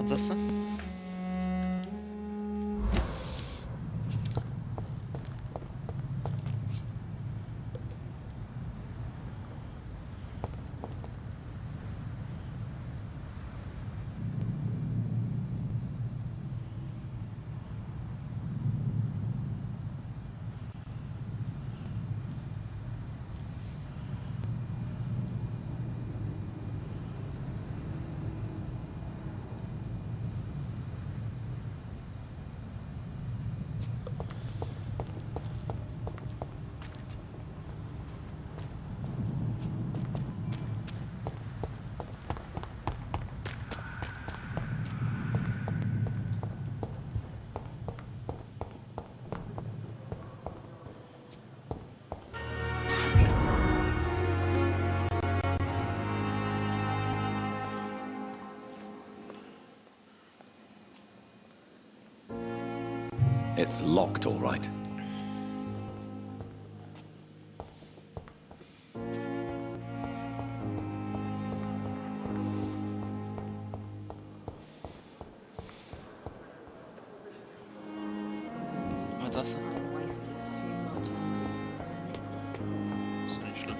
Was sagst du? It's locked, all right. Was sagst du? I wasted too much energy for so little. Ist ja nicht schlimm.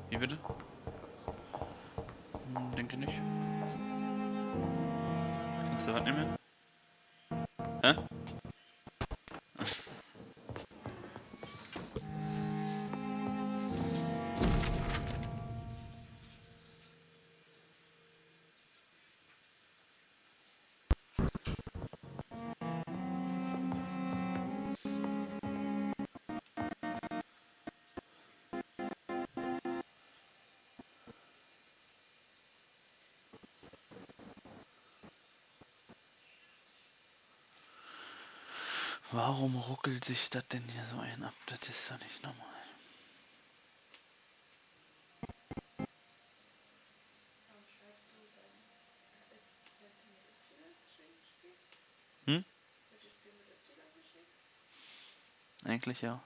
Wie bitte? Denke nicht. Kannst du was nicht mehr? Hä? Warum ruckelt sich das denn hier so ein ab? Das ist doch nicht normal. Hm? Eigentlich ja.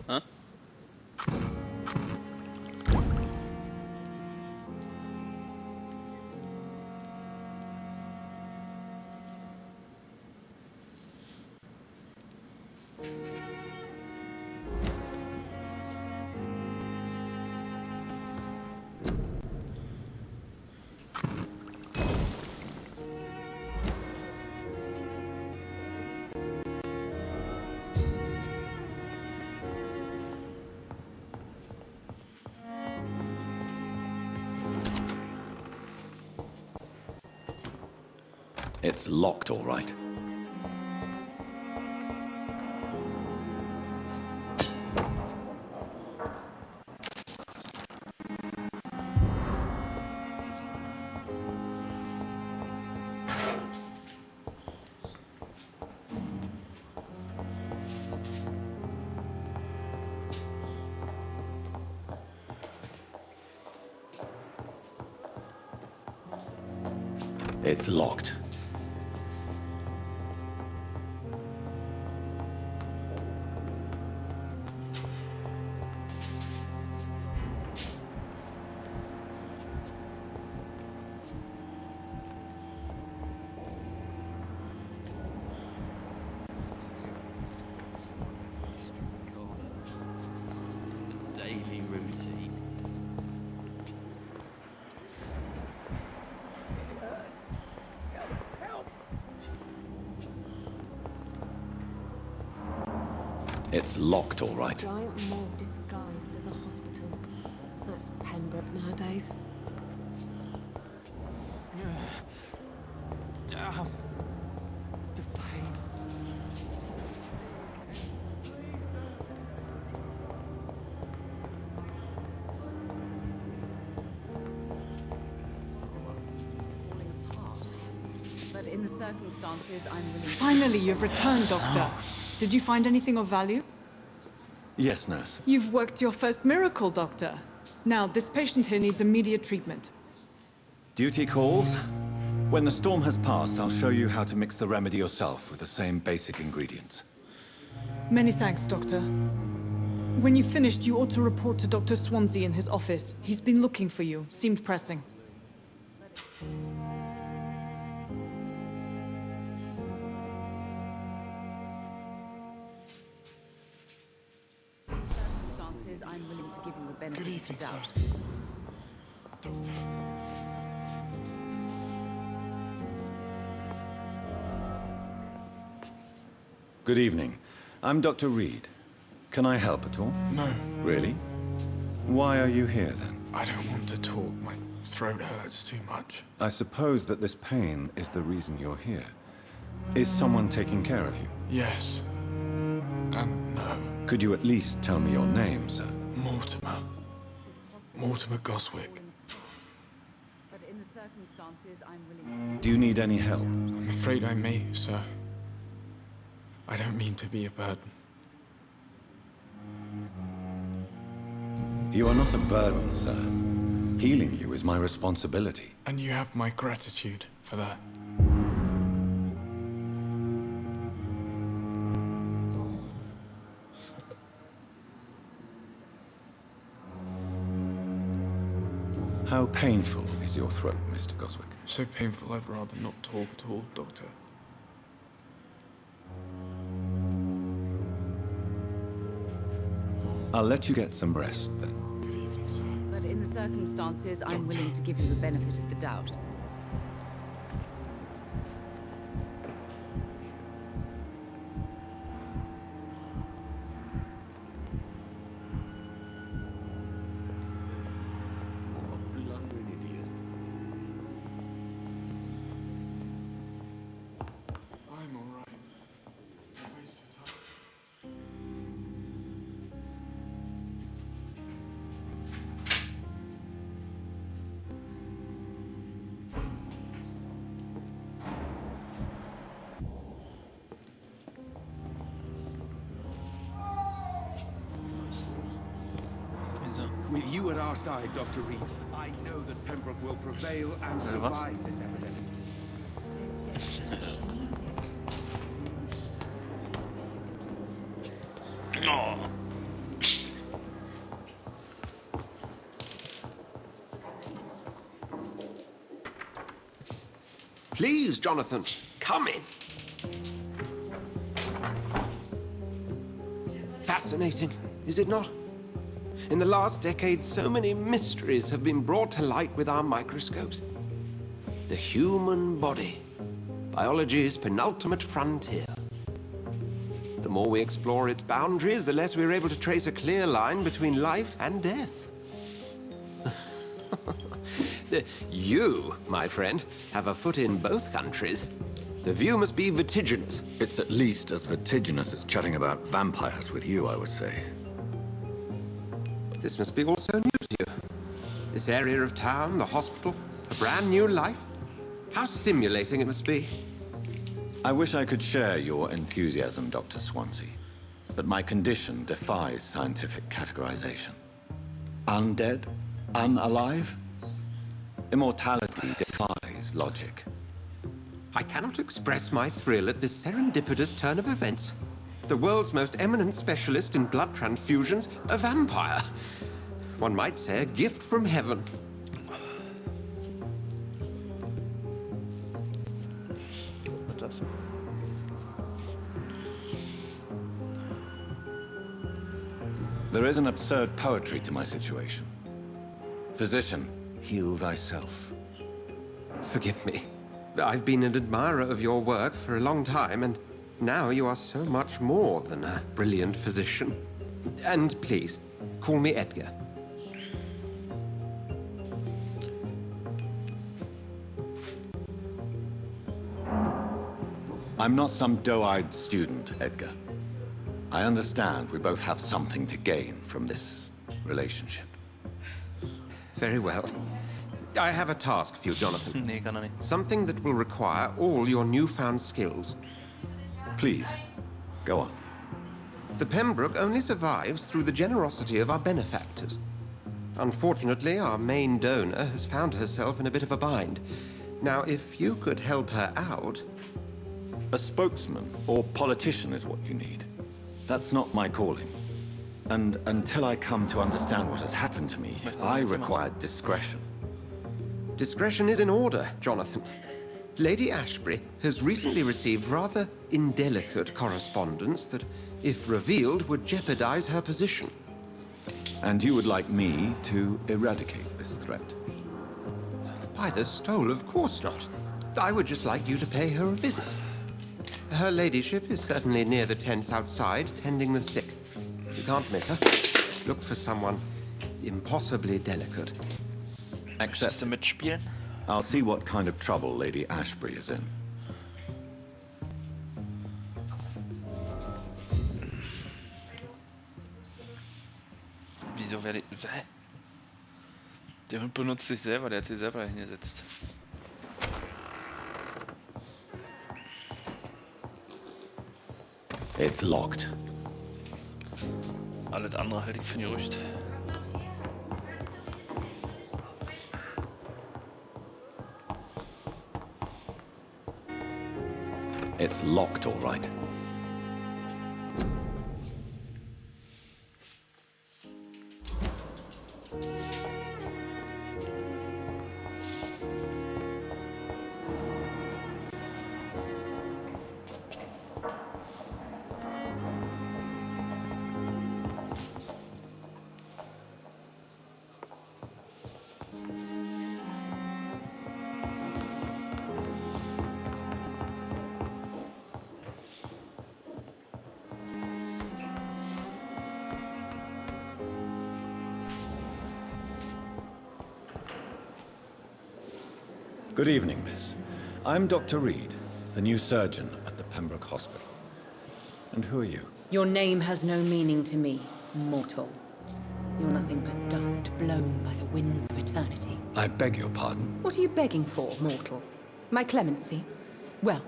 Hä? It's locked, all right. It's locked. Daily routine. It's locked, all right. Giant morgue disguised as a hospital. That's Pembroke nowadays. Damn. The pain. Falling apart. But in the circumstances, I'm willing to... Finally, you've returned, Doctor. Did you find anything of value? Yes, nurse. You've worked your first miracle, Doctor. Now, this patient here needs immediate treatment. Duty calls. When the storm has passed, I'll show you how to mix the remedy yourself with the same basic ingredients. Many thanks, Doctor. When you've finished, you ought to report to Dr. Swansea in his office. He's been looking for you. Seemed pressing. Circumstances, I'm willing to give you the benefit of the doubt. Good evening. I'm Dr. Reed. Can I help at all? No, Really? Why are you here, then? I don't want to talk. My throat hurts too much. I suppose that this pain is the reason you're here. Is someone taking care of you? Yes. And no. Could you at least tell me your name, sir? Mortimer. Mortimer Goswick. But in the circumstances, I'm willing to... Do you need any help? I'm afraid I may, sir. I don't mean to be a burden. You are not a burden, sir. Healing you is my responsibility. And you have my gratitude for that. How painful is your throat, Mr. Goswick? So painful I'd rather not talk at all, Doctor. I'll let you get some rest, then. Good evening, sir. But in the circumstances, I'm willing to give you the benefit of the doubt. I'm all right. Don't waste your time. Wieso? With you at our side, Dr. Reed, I know that Pembroke will prevail and was? survive this epidemic. Oh. Please, Jonathan, come in. Fascinating, is it not? In the last decade, so many mysteries have been brought to light with our microscopes. The human body, biology's penultimate frontier. The more we explore its boundaries, the less we're able to trace a clear line between life and death. You, my friend, have a foot in both countries. The view must be vertiginous. It's at least as vertiginous as chatting about vampires with you, I would say. This must be all so new to you. This area of town, the hospital, a brand new life. How stimulating it must be. I wish I could share your enthusiasm, Dr. Swansea, but my condition defies scientific categorization. Undead? Unalive? Immortality defies logic. I cannot express my thrill at this serendipitous turn of events. The world's most eminent specialist in blood transfusions, a vampire. One might say a gift from heaven. Was das? There is an absurd poetry to my situation. Physician, heal thyself. Forgive me. I've been an admirer of your work for a long time, and Now you are so much more than a brilliant physician. And please, call me Edgar. I'm not some doe-eyed student, Edgar. I understand we both have something to gain from this relationship. Very well. I have a task for you, Jonathan. Nee, kann er nicht. Something that will require all your newfound skills. Please, go on. The Pembroke only survives through the generosity of our benefactors. Unfortunately, our main donor has found herself in a bit of a bind. Now, if you could help her out... A spokesman or politician is what you need. That's not my calling. And until I come to understand what has happened to me, I require discretion. Discretion is in order, Jonathan. Lady Ashbury has recently received rather indelicate correspondence that, if revealed, would jeopardize her position. And you would like me to eradicate this threat? By the stole, of course not. I would just like you to pay her a visit. Her ladyship is certainly near the tents outside, tending the sick. You can't miss her. Look for someone impossibly delicate. Willst du mitspielen? I'll see what kind of trouble Lady Ashbury is in. Wieso werde ich... Hä? Der Hund benutzt sich selber, der hat sich selber hingesetzt. It's locked. Alles andere halte ich für ein Gerücht. It's locked, all right. Good evening, miss. I'm Dr. Reed, the new surgeon at the Pembroke Hospital. And who are you? Your name has no meaning to me, mortal. You're nothing but dust blown by the winds of eternity. I beg your pardon. What are you begging for, mortal? My clemency? Well,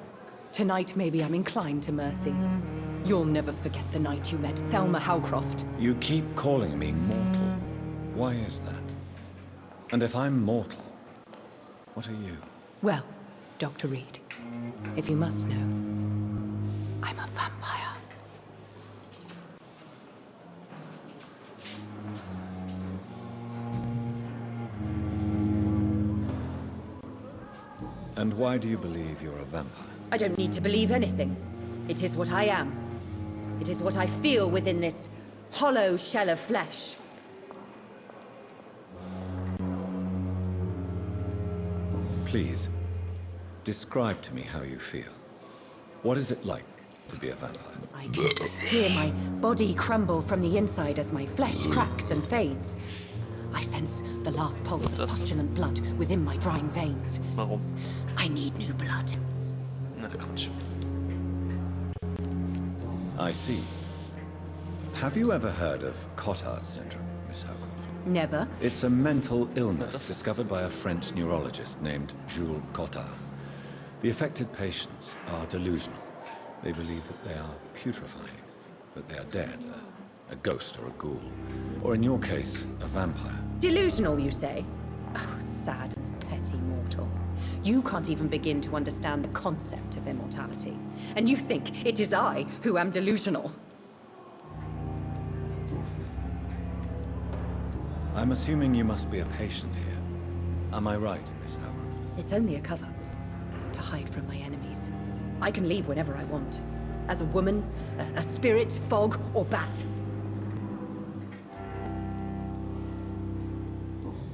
tonight maybe I'm inclined to mercy. You'll never forget the night you met Thelma Howcroft. You keep calling me mortal. Why is that? And if I'm mortal, what are you? Well, Dr. Reed, if you must know, I'm a vampire. And why do you believe you're a vampire? I don't need to believe anything. It is what I am. It is what I feel within this hollow shell of flesh. Please, describe to me how you feel. What is it like to be a vampire? I can hear my body crumble from the inside as my flesh cracks and fades. I sense the last pulse of postulant blood within my drying veins. Warum? I need new blood. Na, da kommt schon. I see. Have you ever heard of Cotard syndrome, Miss Howcroft? Never. It's a mental illness discovered by a French neurologist named Jules Cotard. The affected patients are delusional. They believe that they are putrefying, that they are dead, a ghost or a ghoul, or in your case, a vampire. Delusional, you say? Oh, sad and petty mortal. You can't even begin to understand the concept of immortality. And you think it is I who am delusional. I'm assuming you must be a patient here. Am I right, Miss Howcroft? It's only a cover. To hide from my enemies. I can leave whenever I want. As a woman, a spirit, fog, or bat.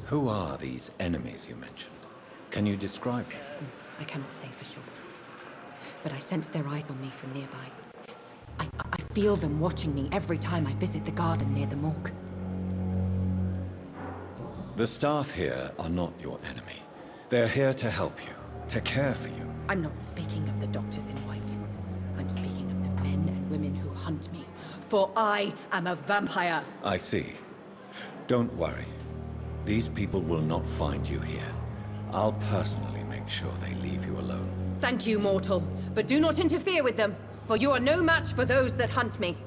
Who are these enemies you mentioned? Can you describe them? I cannot say for sure. but I sense their eyes on me from nearby. I feel them watching me every time I visit the garden near the morgue. The staff here are not your enemy. They're here to help you, to care for you. I'm not speaking of the doctors in white. I'm speaking of the men and women who hunt me. For I am a vampire. I see. Don't worry. These people will not find you here. I'll personally make sure they leave you alone. Thank you, mortal. But do not interfere with them, for you are no match for those that hunt me.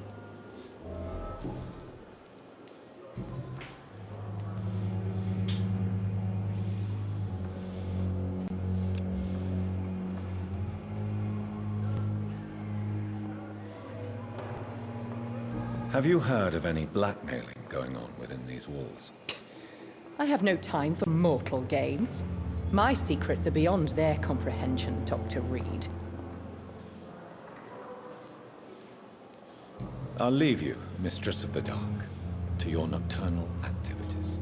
Have you heard of any blackmailing going on within these walls? I have no time for mortal games. My secrets are beyond their comprehension, Dr. Reed. I'll leave you, Mistress of the Dark, to your nocturnal activities.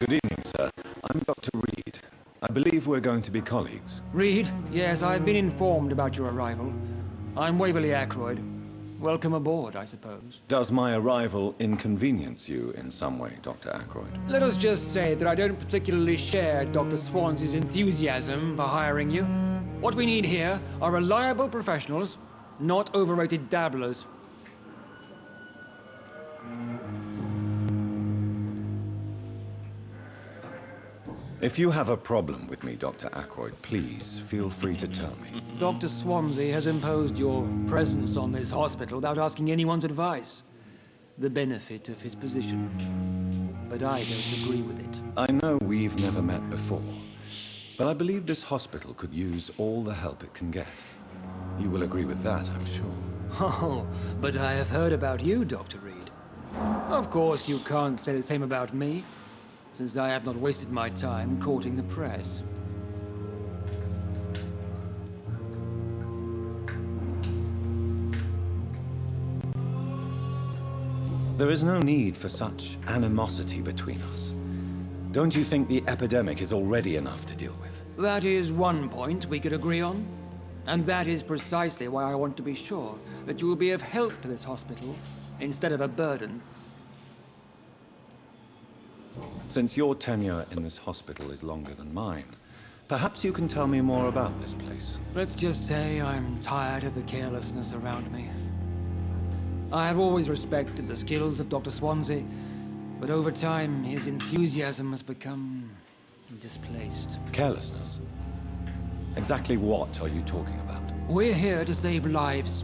Good evening, sir. I'm Dr. Reed. I believe we're going to be colleagues. Reed, yes, I've been informed about your arrival. I'm Waverly Ackroyd. Welcome aboard, I suppose. Does my arrival inconvenience you in some way, Dr. Ackroyd? Let us just say that I don't particularly share Dr. Swansea's enthusiasm for hiring you. What we need here are reliable professionals, not overrated dabblers. If you have a problem with me, Dr. Ackroyd, please feel free to tell me. Dr. Swansea has imposed your presence on this hospital without asking anyone's advice. The benefit of his position. But I don't agree with it. I know we've never met before, but I believe this hospital could use all the help it can get. You will agree with that, I'm sure. Oh, but I have heard about you, Dr. Reed. Of course, you can't say the same about me, since I have not wasted my time courting the press. There is no need for such animosity between us. Don't you think the epidemic is already enough to deal with? That is one point we could agree on. And that is precisely why I want to be sure that you will be of help to this hospital, instead of a burden. Since your tenure in this hospital is longer than mine, perhaps you can tell me more about this place. Let's just say I'm tired of the carelessness around me. I have always respected the skills of Dr. Swansea, but over time his enthusiasm has become displaced. Carelessness? Exactly what are you talking about? We're here to save lives.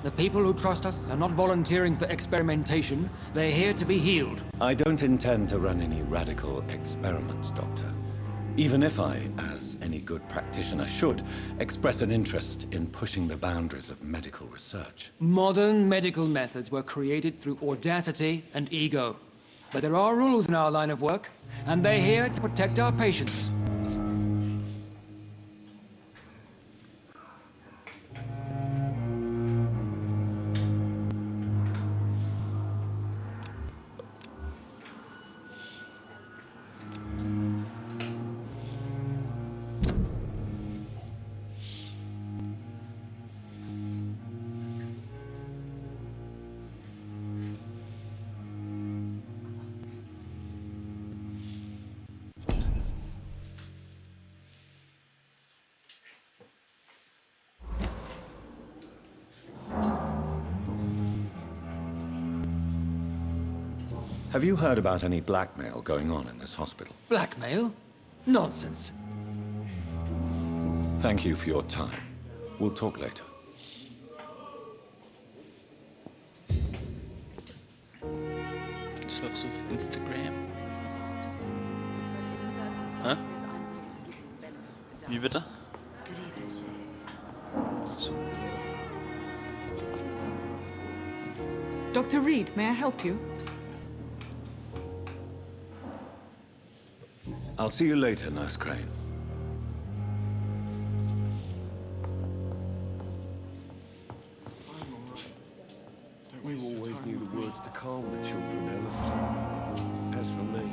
The people who trust us are not volunteering for experimentation. They're here to be healed. I don't intend to run any radical experiments, Doctor. Even if I, as any good practitioner should, express an interest in pushing the boundaries of medical research. Modern medical methods were created through audacity and ego. But there are rules in our line of work, and they're here to protect our patients. Have you heard about any blackmail going on in this hospital? Blackmail? Nonsense. Thank you for your time. We'll talk later. Surfst du auf Instagram? Hä? Wie bitte? So. Dr. Reed, may I help you? I'll see you later, Nurse Crane. You always knew the words to calm the children, Ellen. As for me,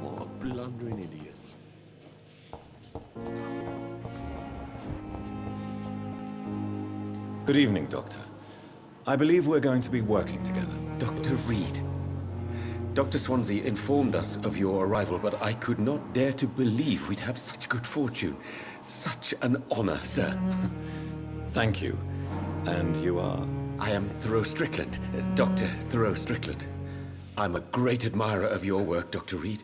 what a blundering idiot. Good evening, Doctor. I believe we're going to be working together. Dr. Reed. Dr. Swansea informed us of your arrival, but I could not dare to believe we'd have such good fortune. Such an honor, sir. Thank you. And you are? I am Thoreau Strickland, Dr. Thoreau Strickland. I'm a great admirer of your work, Dr. Reed.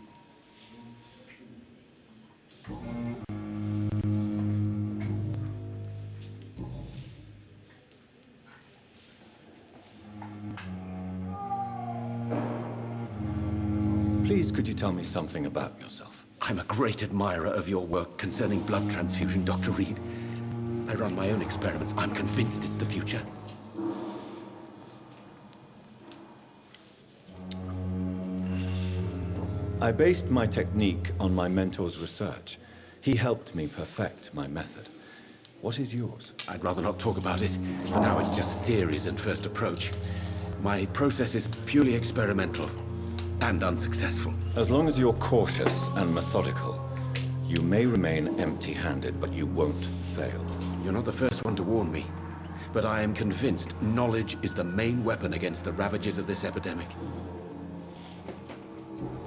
Please, could you tell me something about yourself? I'm a great admirer of your work concerning blood transfusion, Dr. Reed. I run my own experiments. I'm convinced it's the future. I based my technique on my mentor's research. He helped me perfect my method. What is yours? I'd rather not talk about it. For now, it's just theories and first approach. My process is purely experimental and unsuccessful. As long as you're cautious and methodical, you may remain empty-handed, but you won't fail. You're not the first one to warn me, but I am convinced knowledge is the main weapon against the ravages of this epidemic.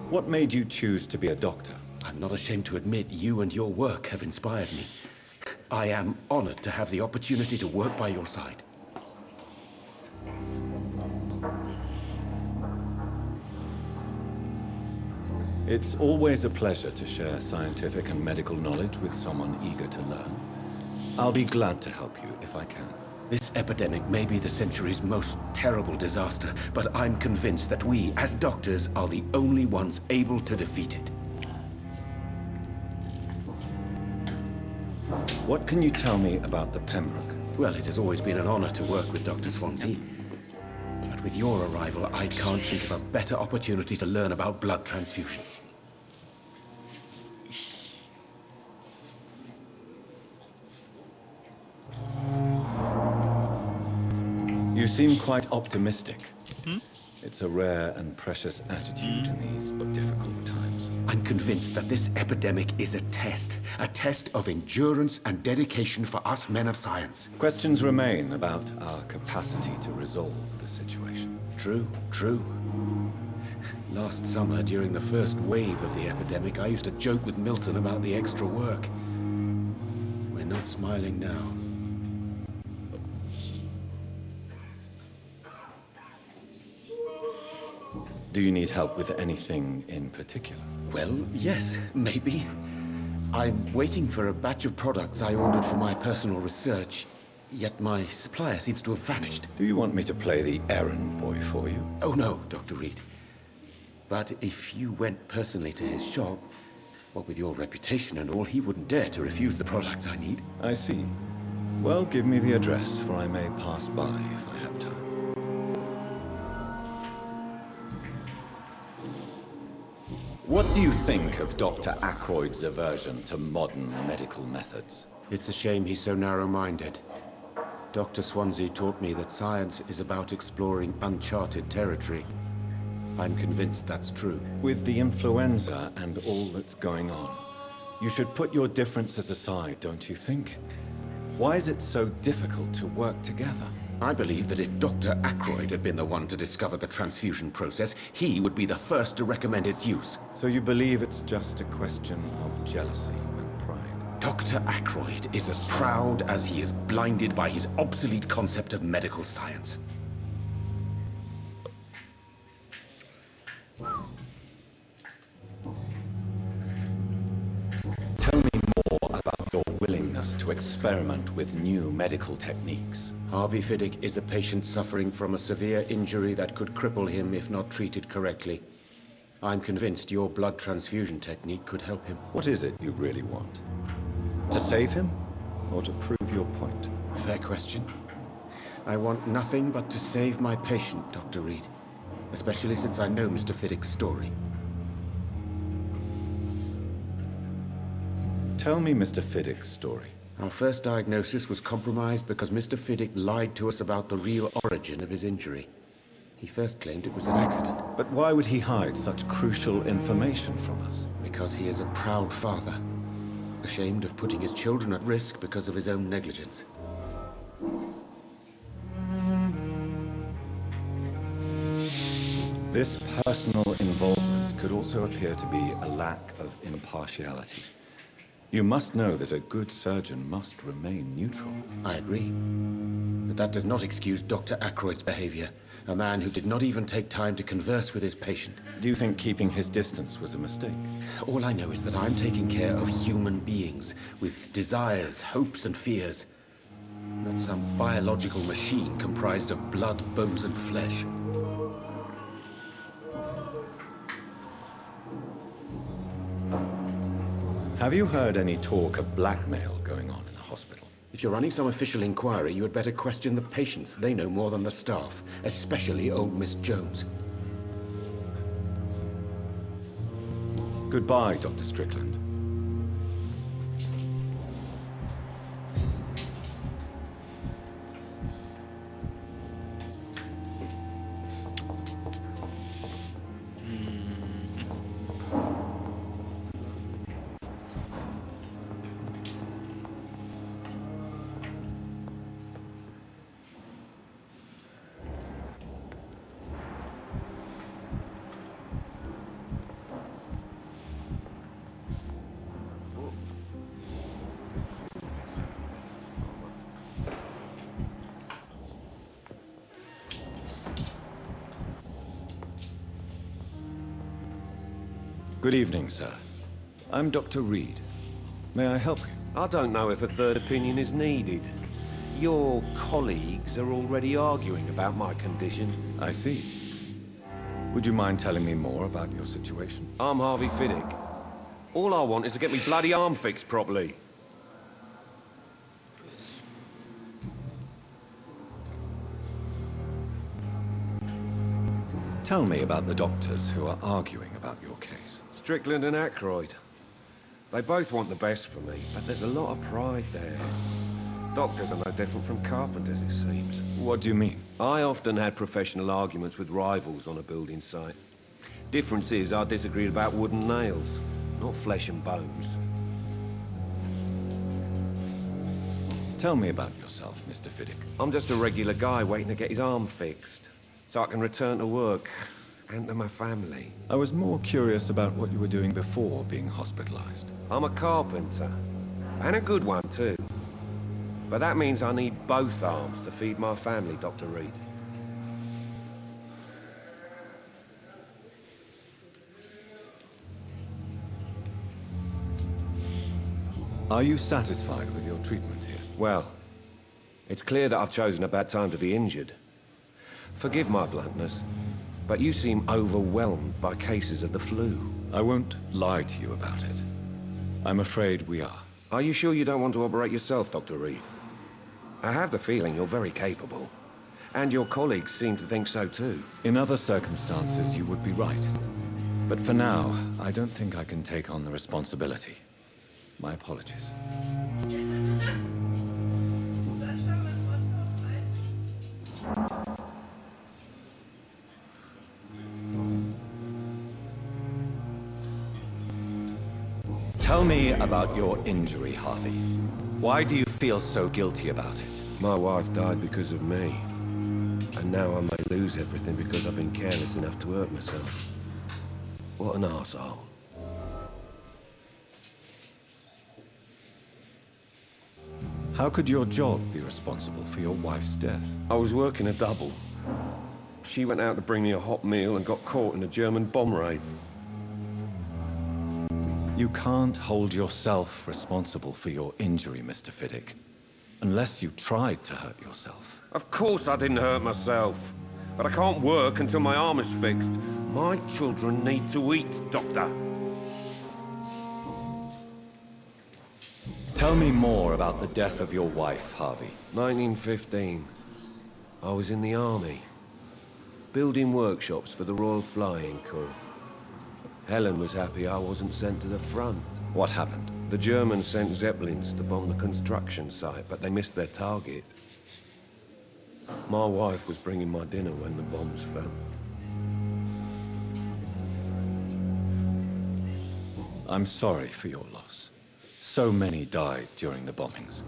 What made you choose to be a doctor? I'm not ashamed to admit you and your work have inspired me. I am honored to have the opportunity to work by your side. It's always a pleasure to share scientific and medical knowledge with someone eager to learn. I'll be glad to help you if I can. This epidemic may be the century's most terrible disaster, but I'm convinced that we, as doctors, are the only ones able to defeat it. What can you tell me about the Pembroke? Well, it has always been an honor to work with Dr. Swansea. But with your arrival, I can't think of a better opportunity to learn about blood transfusion. You seem quite optimistic. It's a rare and precious attitude in these difficult times. I'm convinced that this epidemic is a test of endurance and dedication for us men of science. Questions remain about our capacity to resolve the situation. True. Last summer, during the first wave of the epidemic, I used to joke with Milton about the extra work. We're not smiling now. Do you need help with anything in particular? Well, yes, maybe. I'm waiting for a batch of products I ordered for my personal research, yet my supplier seems to have vanished. Do you want me to play the errand boy for you? Oh no, Dr. Reed. But if you went personally to his shop, what with your reputation and all, he wouldn't dare to refuse the products I need. I see. Well, give me the address, for I may pass by if I have time. What do you think of Dr. Ackroyd's aversion to modern medical methods? It's a shame he's so narrow-minded. Dr. Swansea taught me that science is about exploring uncharted territory. I'm convinced that's true. With the influenza and all that's going on, you should put your differences aside, don't you think? Why is it so difficult to work together? I believe that if Dr. Ackroyd had been the one to discover the transfusion process, he would be the first to recommend its use. So you believe it's just a question of jealousy and pride? Dr. Ackroyd is as proud as he is blinded by his obsolete concept of medical science. Tell me more about your willingness to experiment with new medical techniques. Harvey Fiddick is a patient suffering from a severe injury that could cripple him if not treated correctly. I'm convinced your blood transfusion technique could help him. What is it you really want? To save him, or to prove your point? Fair question. I want nothing but to save my patient, Dr. Reed. Especially since I know Mr. Fiddick's story. Tell me Mr. Fiddick's story. Our first diagnosis was compromised because Mr. Fiddick lied to us about the real origin of his injury. He first claimed it was an accident. But why would he hide such crucial information from us? Because he is a proud father, ashamed of putting his children at risk because of his own negligence. This personal involvement could also appear to be a lack of impartiality. You must know that a good surgeon must remain neutral. I agree. But that does not excuse Dr. Ackroyd's behavior, a man who did not even take time to converse with his patient. Do you think keeping his distance was a mistake? All I know is that I'm taking care of human beings with desires, hopes, and fears. Not some biological machine comprised of blood, bones, and flesh. Have you heard any talk of blackmail going on in the hospital? If you're running some official inquiry, you had better question the patients. They know more than the staff, especially old Miss Jones. Goodbye, Dr. Strickland. Good evening, sir. I'm Dr. Reed. May I help you? I don't know if a third opinion is needed. Your colleagues are already arguing about my condition. I see. Would you mind telling me more about your situation? I'm Harvey Fiddick. All I want is to get me bloody arm fixed properly. Tell me about the doctors who are arguing about your case. Strickland and Ackroyd. They both want the best for me, but there's a lot of pride there. Doctors are no different from carpenters, it seems. What do you mean? I often had professional arguments with rivals on a building site. Difference is I disagreed about wooden nails, not flesh and bones. Tell me about yourself, Mr. Fiddick. I'm just a regular guy waiting to get his arm fixed, so I can return to work and to my family. I was more curious about what you were doing before being hospitalized. I'm a carpenter, and a good one too. But that means I need both arms to feed my family, Dr. Reed. Are you satisfied with your treatment here? Well, it's clear that I've chosen a bad time to be injured. Forgive my bluntness, but you seem overwhelmed by cases of the flu. I won't lie to you about it. I'm afraid we are. Are you sure you don't want to operate yourself, Dr. Reed? I have the feeling you're very capable. And your colleagues seem to think so too. In other circumstances, you would be right. But for now, I don't think I can take on the responsibility. My apologies. Tell me about your injury, Harvey. Why do you feel so guilty about it? My wife died because of me. And now I may lose everything because I've been careless enough to hurt myself. What an arsehole. How could your job be responsible for your wife's death? I was working a double. She went out to bring me a hot meal and got caught in a German bomb raid. You can't hold yourself responsible for your injury, Mr. Fiddick. Unless you tried to hurt yourself. Of course I didn't hurt myself. But I can't work until my arm is fixed. My children need to eat, Doctor. Tell me more about the death of your wife, Harvey. 1915. I was in the army. Building workshops for the Royal Flying Corps. Helen was happy I wasn't sent to the front. What happened? The Germans sent Zeppelins to bomb the construction site, but they missed their target. My wife was bringing my dinner when the bombs fell. I'm sorry for your loss. So many died during the bombings.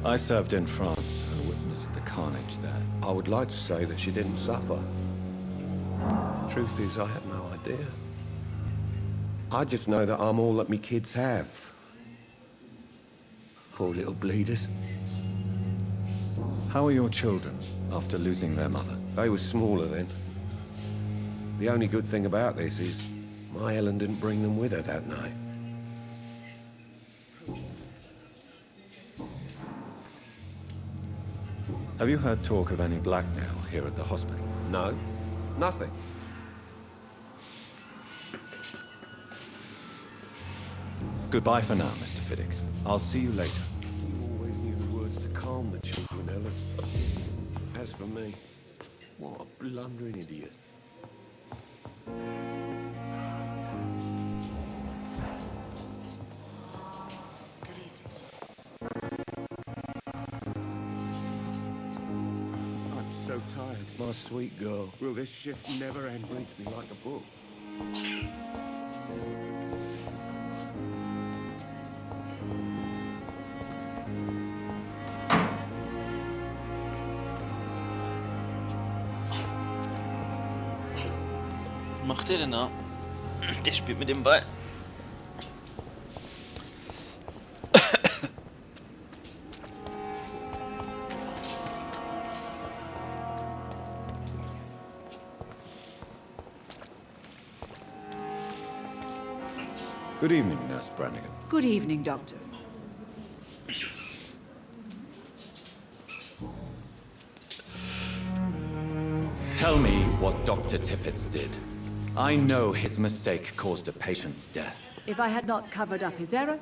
I served in France and witnessed the carnage there. I would like to say that she didn't suffer. Truth is, I have no idea. I just know that I'm all that me kids have. Poor little bleeders. How are your children after losing their mother? They were smaller then. The only good thing about this is my Ellen didn't bring them with her that night. Have you heard talk of any blackmail here at the hospital? No, nothing. Goodbye for now, Mr. Fiddick. I'll see you later. You always knew the words to calm the children, Ellen. As for me, what a blundering idiot. I'm so tired. My sweet girl. Will this shift never end? Reads me like a book. Was macht der denn da? Der spielt mit dem Ball. Good evening, Nurse Brannigan. Good evening, Doctor. Tell me what Dr. Tippett did. I know his mistake caused a patient's death. If I had not covered up his error,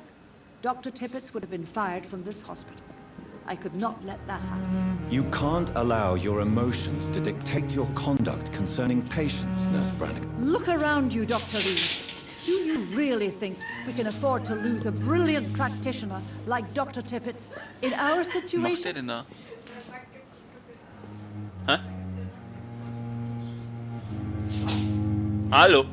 Dr. Tippett would have been fired from this hospital. I could not let that happen. You can't allow your emotions to dictate your conduct concerning patients, Nurse Brannigan. Look around you, Dr. Reed. Do you really think we can afford to lose a brilliant practitioner like Dr. Tippett in our Was macht der situation? denn da? Hä? Hallo?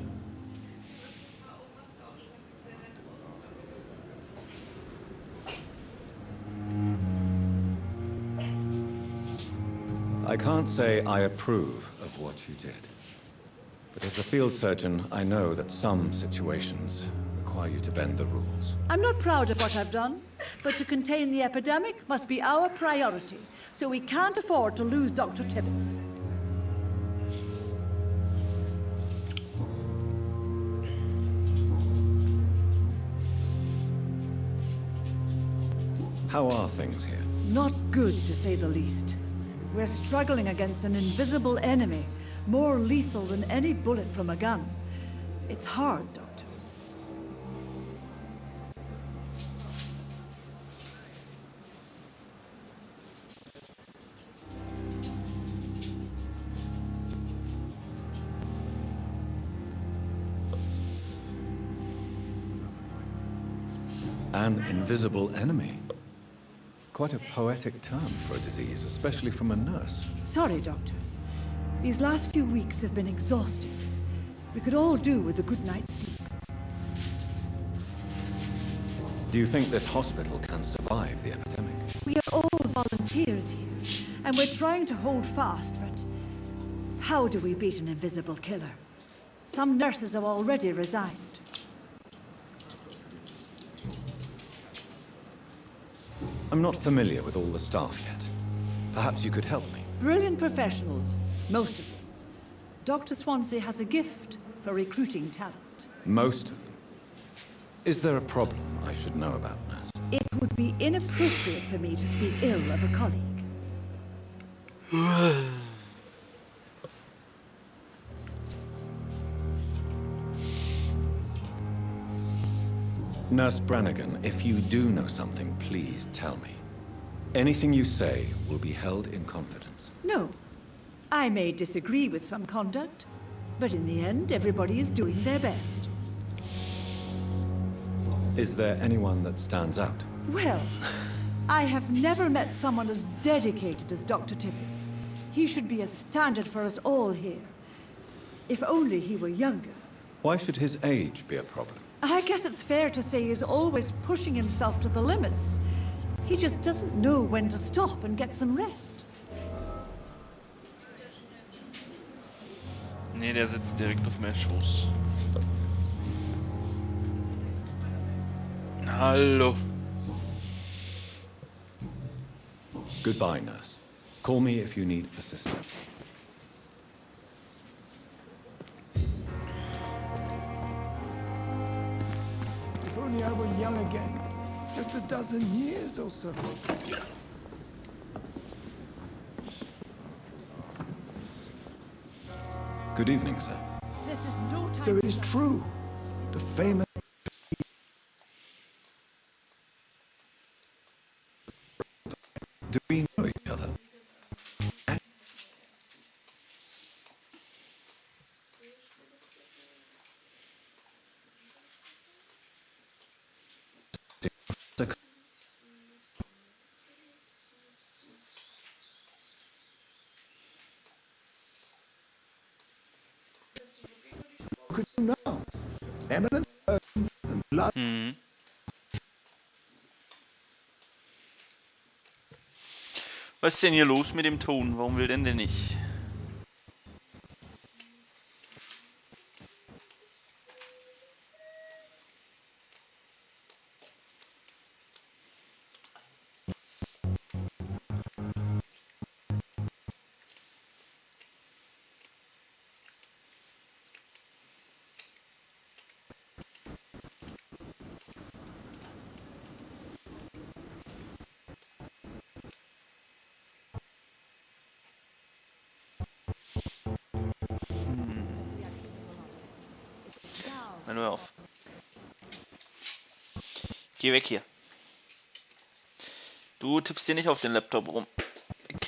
I can't say I approve of what you did. But as a field surgeon, I know that some situations require you to bend the rules. I'm not proud of what I've done, but to contain the epidemic must be our priority, so we can't afford to lose Dr. Tippett. How are things here? Not good, to say the least. We're struggling against an invisible enemy, more lethal than any bullet from a gun. It's hard, Doctor. An invisible enemy. Quite a poetic term for a disease, especially from a nurse. Sorry, Doctor. These last few weeks have been exhausting. We could all do with a good night's sleep. Do you think this hospital can survive the epidemic? We are all volunteers here, and we're trying to hold fast, but how do we beat an invisible killer? Some nurses have already resigned. I'm not familiar with all the staff yet. Perhaps you could help me. Brilliant professionals, most of them. Dr. Swansea has a gift for recruiting talent. Most of them. Is there a problem I should know about, nurse? It would be inappropriate for me to speak ill of a colleague. Nurse Brannigan, if you do know something, please tell me. Anything you say will be held in confidence. No. I may disagree with some conduct, but in the end, everybody is doing their best. Is there anyone that stands out? Well, I have never met someone as dedicated as Dr. Tippett. He should be a standard for us all here. If only he were younger. Why should his age be a problem? I guess it's fair to say he's always pushing himself to the limits. He just doesn't know when to stop and get some rest. Nee, der sitzt direkt auf meinem Schoß. Hallo. Goodbye, nurse. Call me if you need assistance. If only I were young again. Just a dozen years or so. Good evening, sir. This is no time. So it is true. The famous... Do we know each other? Could you know? Eminent person and blood. Was ist denn hier los mit dem Ton? Warum will denn der nicht? Nein, hör auf. Geh weg hier. Du tippst hier nicht auf den Laptop rum. Weg.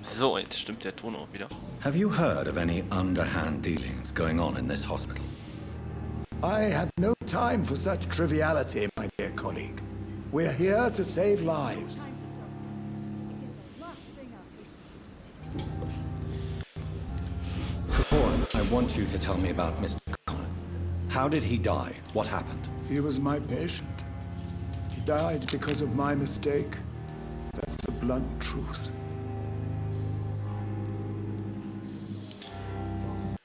So, jetzt stimmt der Ton auch wieder. Have you heard of any underhand dealings going on in this hospital? I have no time for such triviality, my dear colleague. We're here to save lives. Warren, I want you to tell me about Mr. Connor. How did he die? What happened? He was my patient. He died because of my mistake. That's the blunt truth.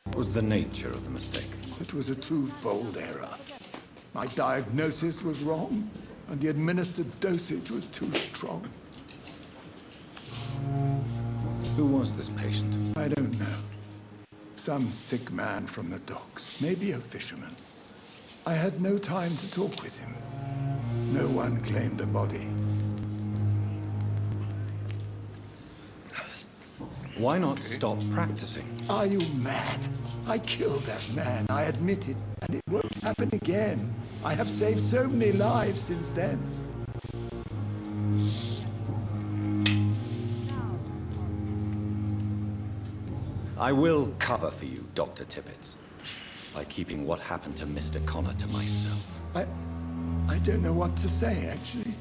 What was the nature of the mistake? It was a twofold error. My diagnosis was wrong, and the administered dosage was too strong. Who was this patient? I don't know. Some sick man from the docks, maybe a fisherman. I had no time to talk with him. No one claimed a body. Why not stop practicing? Are you mad? I killed that man, I admit it, and it won't happen again. I have saved so many lives since then. I will cover for you, Dr. Tippett, by keeping what happened to Mr. Connor to myself. I don't know what to say, actually.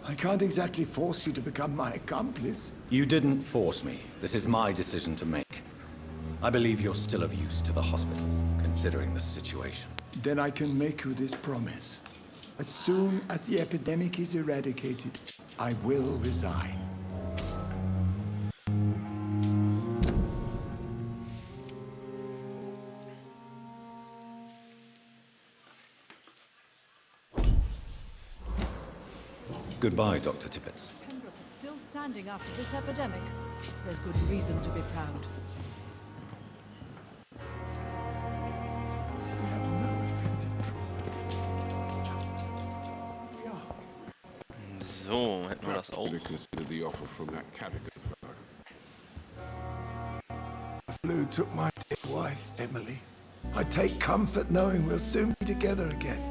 I can't exactly force you to become my accomplice. You didn't force me. This is my decision to make. I believe you're still of use to the hospital, considering the situation. Then I can make you this promise. As soon as the epidemic is eradicated, I will resign. Goodbye, Dr. Tippett. Pembroke is still standing after this epidemic. There's good reason to be proud. We have no effective treatment against it. So, hätten wir das auch. Consider the offer from that Cadogan fellow. The flu took my dear wife, Emily. I take comfort knowing we'll soon be together again.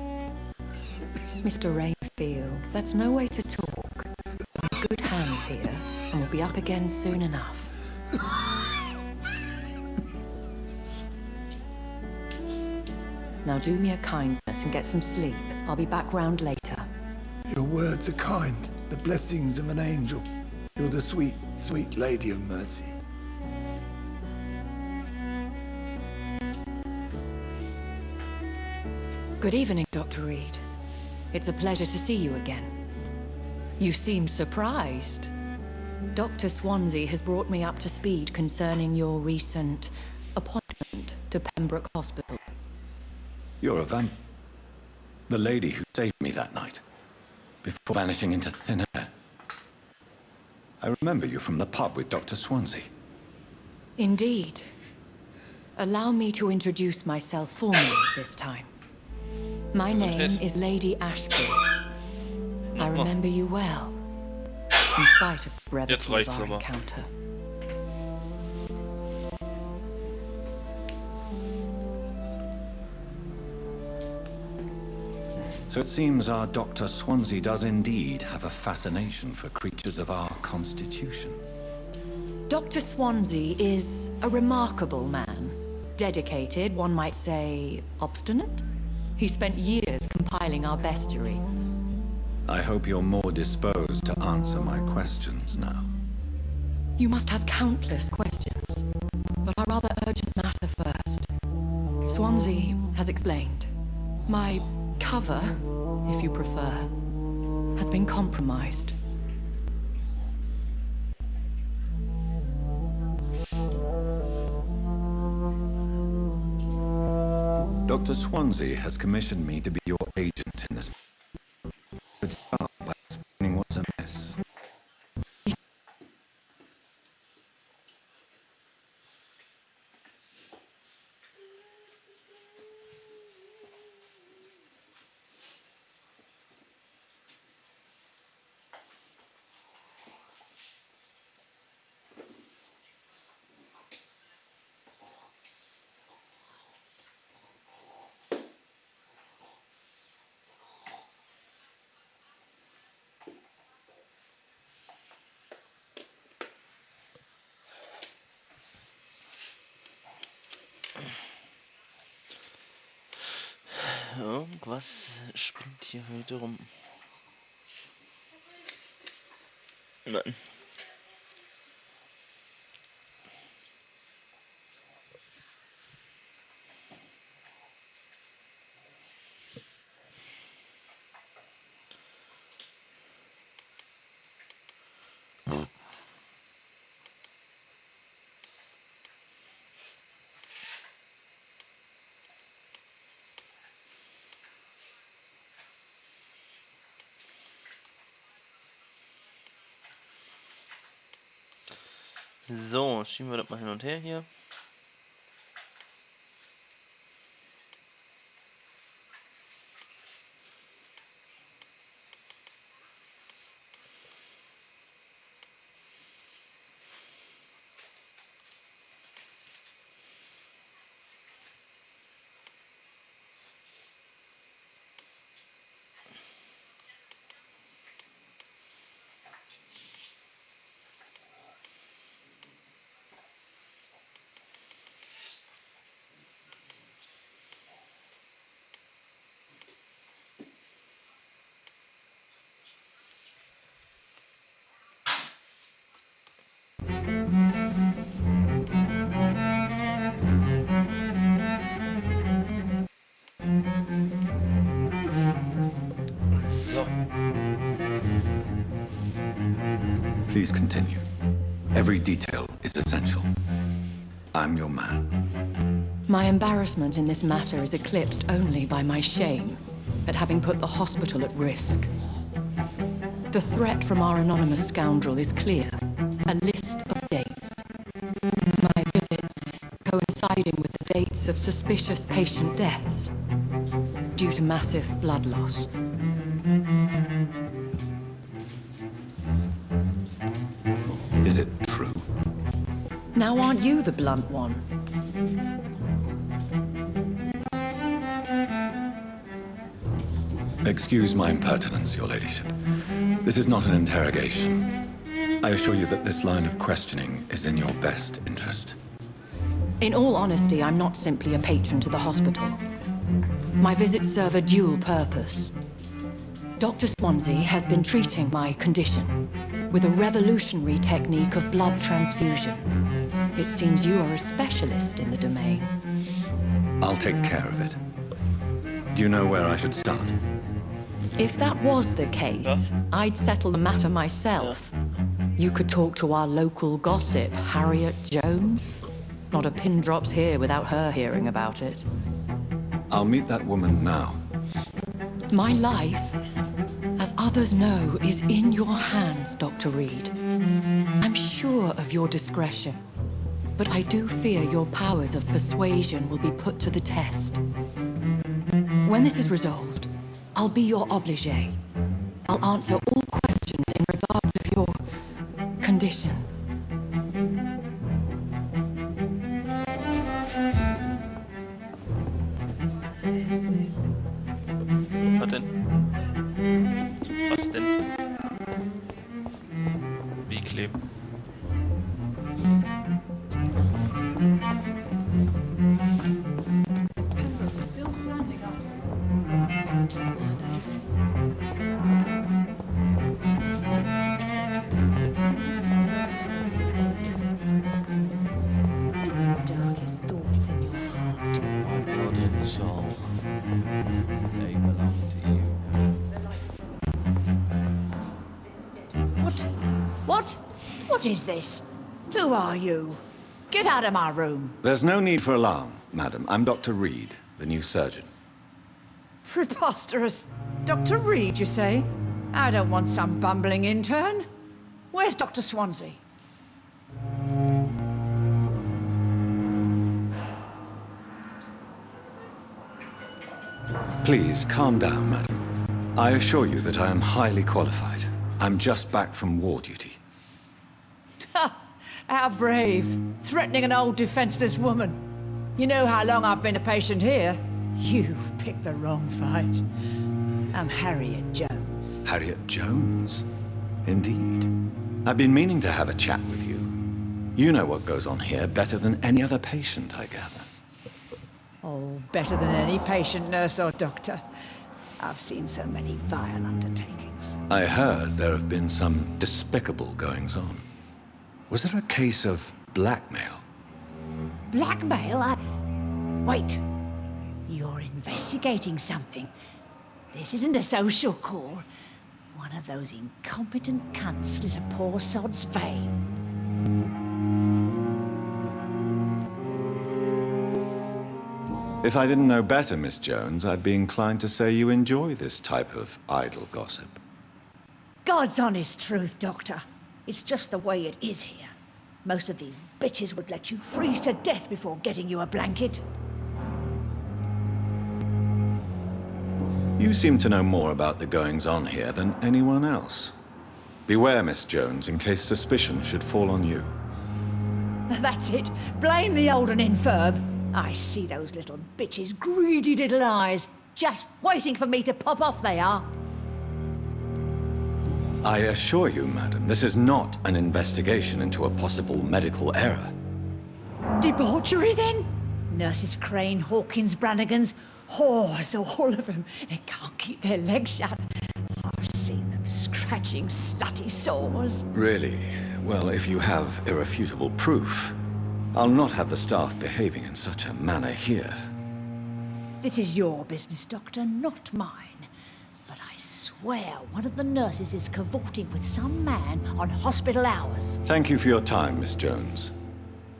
Mr. Rayfield, that's no way to talk. We're in good hands here, and we'll be up again soon enough. Now do me a kindness and get some sleep. I'll be back round later. Your words are kind, the blessings of an angel. You're the sweet, sweet Lady of Mercy. Good evening, Dr. Reed. It's a pleasure to see you again. You seem surprised. Dr. Swansea has brought me up to speed concerning your recent appointment to Pembroke Hospital. You're a the lady who saved me that night, before vanishing into thin air. I remember you from the pub with Dr. Swansea. Indeed. Allow me to introduce myself formally this time. My name is Lady Ashby. I remember you well, in spite of the brevity of our encounter. So it seems our Dr. Swansea does indeed have a fascination for creatures of our constitution. Dr. Swansea is a remarkable man. Dedicated, one might say, obstinate? He spent years compiling our bestiary. I hope you're more disposed to answer my questions now. You must have countless questions, but a rather urgent matter first. Swansea has explained. My cover, if you prefer, has been compromised. Dr. Swansea has commissioned me to be your agent in this. Let's start by explaining what's amiss. Irgendwas spinnt hier heute rum. Nein. So, schieben wir das mal hin und her hier. Please continue. Every detail is essential. I'm your man. My embarrassment in this matter is eclipsed only by my shame at having put the hospital at risk. The threat from our anonymous scoundrel is clear. A list of dates. My visits coinciding with the dates of suspicious patient deaths due to massive blood loss. Is it true? Now aren't you the blunt one? Excuse my impertinence, Your Ladyship. This is not an interrogation. I assure you that this line of questioning is in your best interest. In all honesty, I'm not simply a patron to the hospital. My visits serve a dual purpose. Dr. Swansea has been treating my condition with a revolutionary technique of blood transfusion. It seems you are a specialist in the domain. I'll take care of it. Do you know where I should start? If that was the case, I'd settle the matter myself. You could talk to our local gossip, Harriet Jones. Not a pin drops here without her hearing about it. I'll meet that woman now. My life, as others know, is in your hands, Dr. Reed. I'm sure of your discretion, but I do fear your powers of persuasion will be put to the test. When this is resolved, I'll be your obligé. I'll answer all questions in regards of your condition. Was denn? Was denn? Wie kleben? Still standing up. Darkest thoughts in your heart. My blood and soul, they belong to you. What? What is this? Who are you? Get out of my room. There's no need for alarm, madam. I'm Dr. Reed, the new surgeon. Preposterous. Dr. Reed, you say? I don't want some bumbling intern. Where's Dr. Swansea? Please, calm down, madam. I assure you that I am highly qualified. I'm just back from war duty. How brave. Threatening an old defenseless woman. You know how long I've been a patient here? You've picked the wrong fight. I'm Harriet Jones. Harriet Jones? Indeed. I've been meaning to have a chat with you. You know what goes on here better than any other patient, I gather. Oh, better than any patient, nurse or doctor. I've seen so many vile undertakings. I heard there have been some despicable goings-on. Was there a case of blackmail? Blackmail? Wait. You're investigating something. This isn't a social call. One of those incompetent cunts slit a poor sod's vein. If I didn't know better, Miss Jones, I'd be inclined to say you enjoy this type of idle gossip. God's honest truth, Doctor. It's just the way it is here. Most of these bitches would let you freeze to death before getting you a blanket. You seem to know more about the goings-on here than anyone else. Beware, Miss Jones, in case suspicion should fall on you. That's it. Blame the old and infirm. I see those little bitches' greedy little eyes. Just waiting for me to pop off, they are. I assure you, madam, this is not an investigation into a possible medical error. Debauchery, then? Nurses Crane, Hawkins, Brannigans, whores, all of them. They can't keep their legs shut. I've seen them scratching slutty sores. Really? Well, if you have irrefutable proof, I'll not have the staff behaving in such a manner here. This is your business, Doctor, not mine. but I swear one of the nurses is cavorting with some man on hospital hours. Thank you for your time, Miss Jones.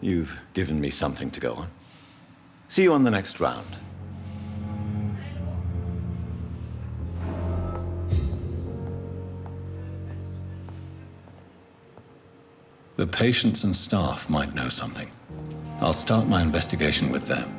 You've given me something to go on. See you on the next round. The patients and staff might know something. I'll start my investigation with them.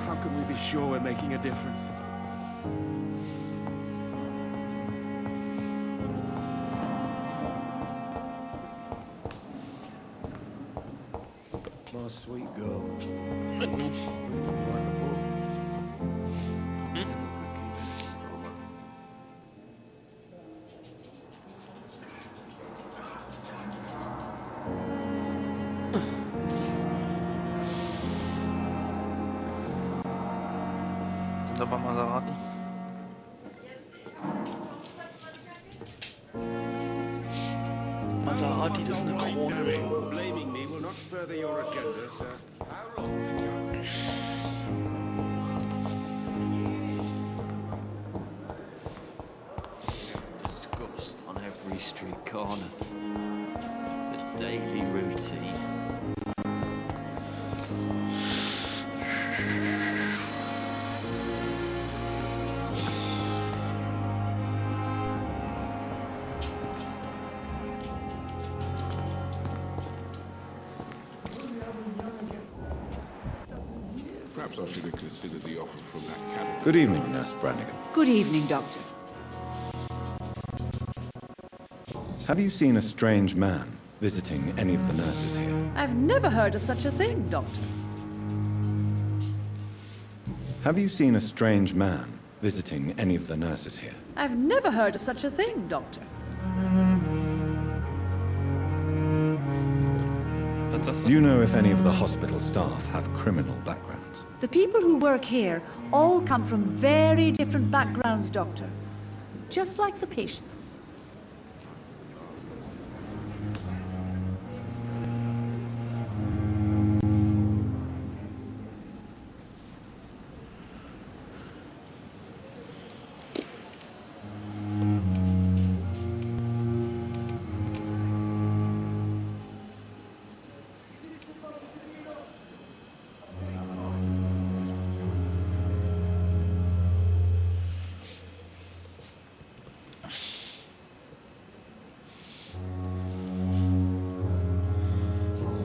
How can we be sure we're making a difference? My sweet girl. Sind aber Maserati. Maserati, das ist eine Krone. Blaming me will not further your agenda, sir. Disgust on every street corner. The daily routine. Perhaps I should have considered the offer from that cabinet. Good evening, Nurse Brannigan. Good evening, Doctor. Have you seen a strange man visiting any of the nurses here? I've never heard of such a thing, Doctor. Have you seen a strange man visiting any of the nurses here? I've never heard of such a thing, Doctor. Do you know if any of the hospital staff have criminal backgrounds? The people who work here all come from very different backgrounds, Doctor. Just like the patients.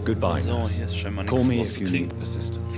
Goodbye, So, nurse. hier ist scheinbar Call nichts me if you rauszukriegen. need assistance.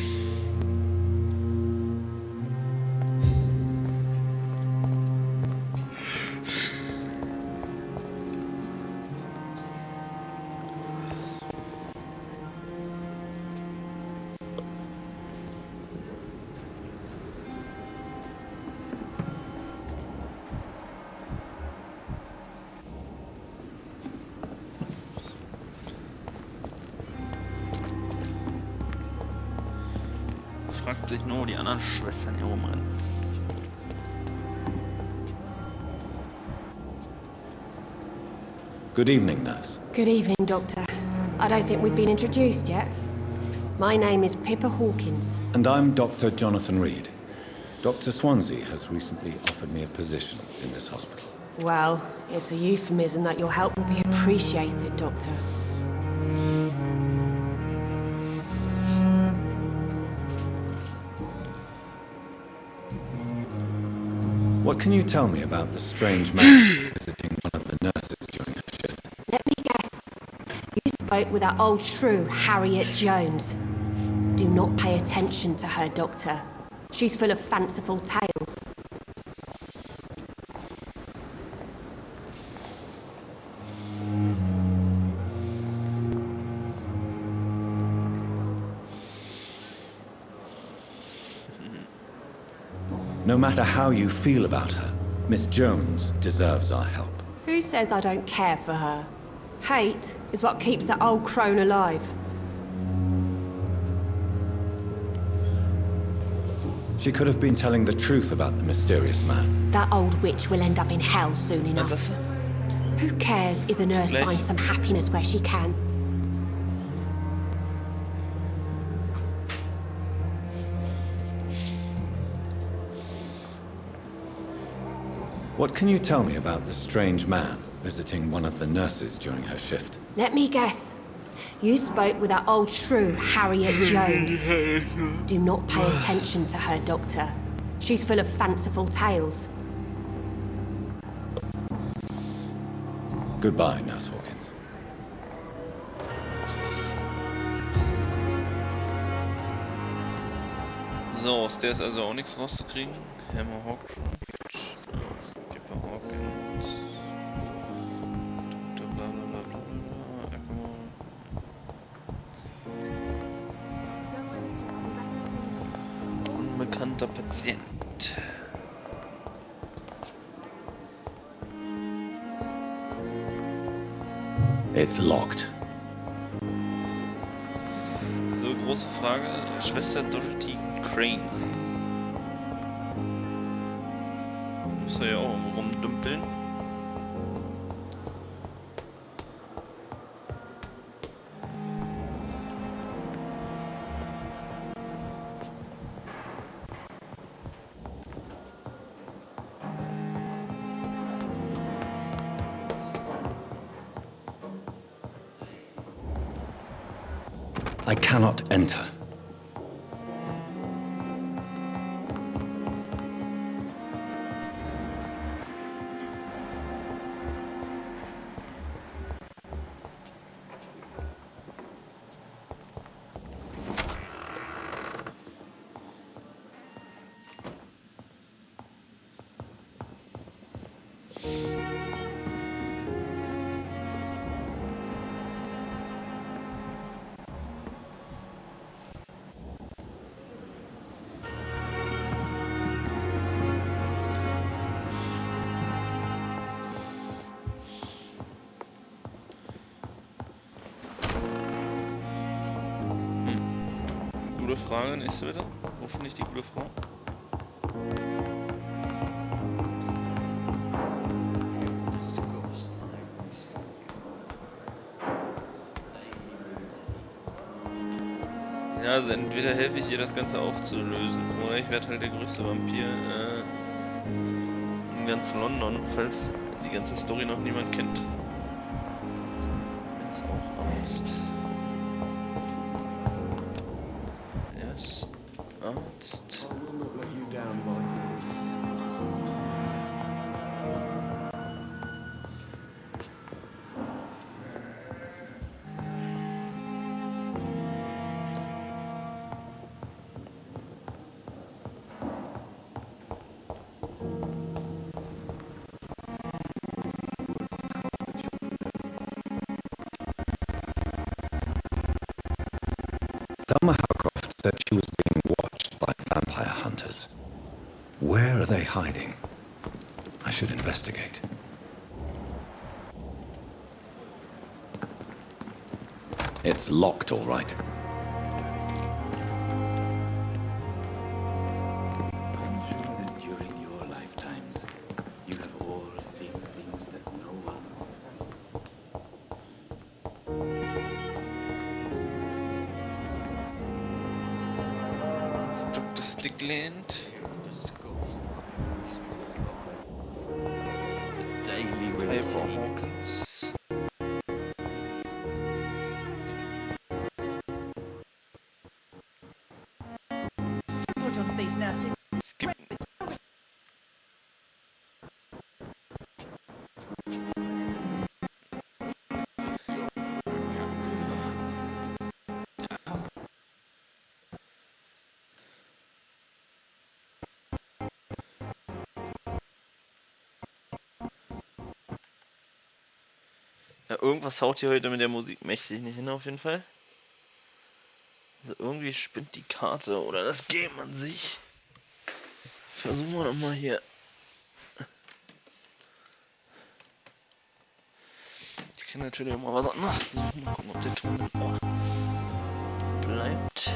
Fragt sich nur, wo die anderen Schwestern hier rumrennen. Good evening, nurse. Good evening, Doctor. I don't think we've been introduced yet. My name is Pippa Hawkins. And I'm Dr. Jonathan Reed. Dr. Swansea has recently offered me a position in this hospital. Well, it's a euphemism that your help will be appreciated, Doctor. What can you tell me about the strange man visiting one of the nurses during her shift? Let me guess. You spoke with that old shrew, Harriet Jones. Do not pay attention to her, Doctor. She's full of fanciful tales. No matter how you feel about her, Miss Jones deserves our help. Who says I don't care for her? Hate is what keeps that old crone alive. She could have been telling the truth about the mysterious man. That old witch will end up in hell soon enough. Who cares if the nurse finds some happiness where she can? What can you tell me about the strange man visiting one of the nurses during her shift? Let me guess. You spoke with that old shrew, Harriet Jones. Do not pay attention to her, Doctor. She's full of fanciful tales. Goodbye, Nurse Hawkins. So, aus der ist also auch nichts rauszukriegen. Hammer Hawkins. Pippa Hawkins. Dr. Bla bla bla bla bla. Echo. Unbekannter Patient. It's locked. So, große Frage. Schwester Dorothy Crane. Muss er ja auch rumdümpeln. I cannot enter. Gute Frage, nächste bitte. Wo finde ich die gute Frau? Ja, also entweder helfe ich ihr, das Ganze aufzulösen, oder ich werde halt der größte Vampir in ganz London, falls die ganze Story noch niemand kennt. Ist auch Arzt. Yes. Arzt. Thelma Howcroft said she was being watched by vampire hunters. Where are they hiding? I should investigate. It's locked, all right. I'm sure that during your lifetimes, you have all seen things that no one. Dr. Stickland. The daily Pippa routine. Hawkins. Simpletons, these nurses. Skip. Ja, irgendwas haut hier heute mit der Musik mächtig nicht hin, auf jeden Fall. Also irgendwie spinnt die Karte oder das Game an sich. Versuchen wir nochmal hier. Ich kann natürlich auch mal was anderes versuchen. Mal gucken, ob der Ton dann auch bleibt.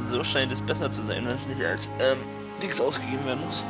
So scheint es besser zu sein, wenn es nicht als Dings ausgegeben werden muss.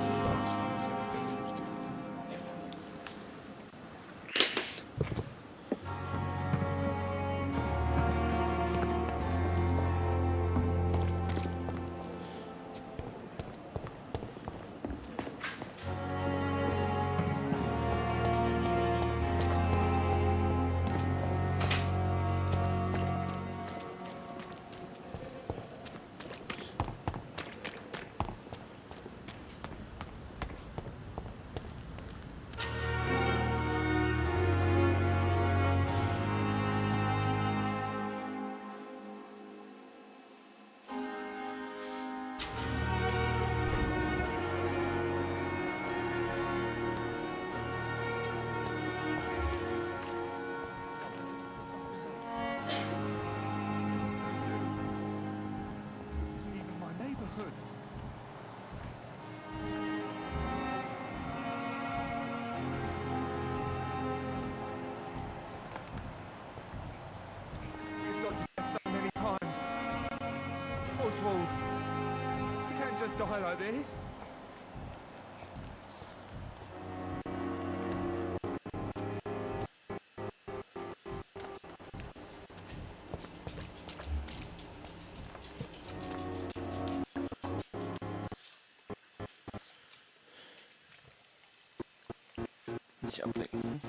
Die like this. Nicht ablenken.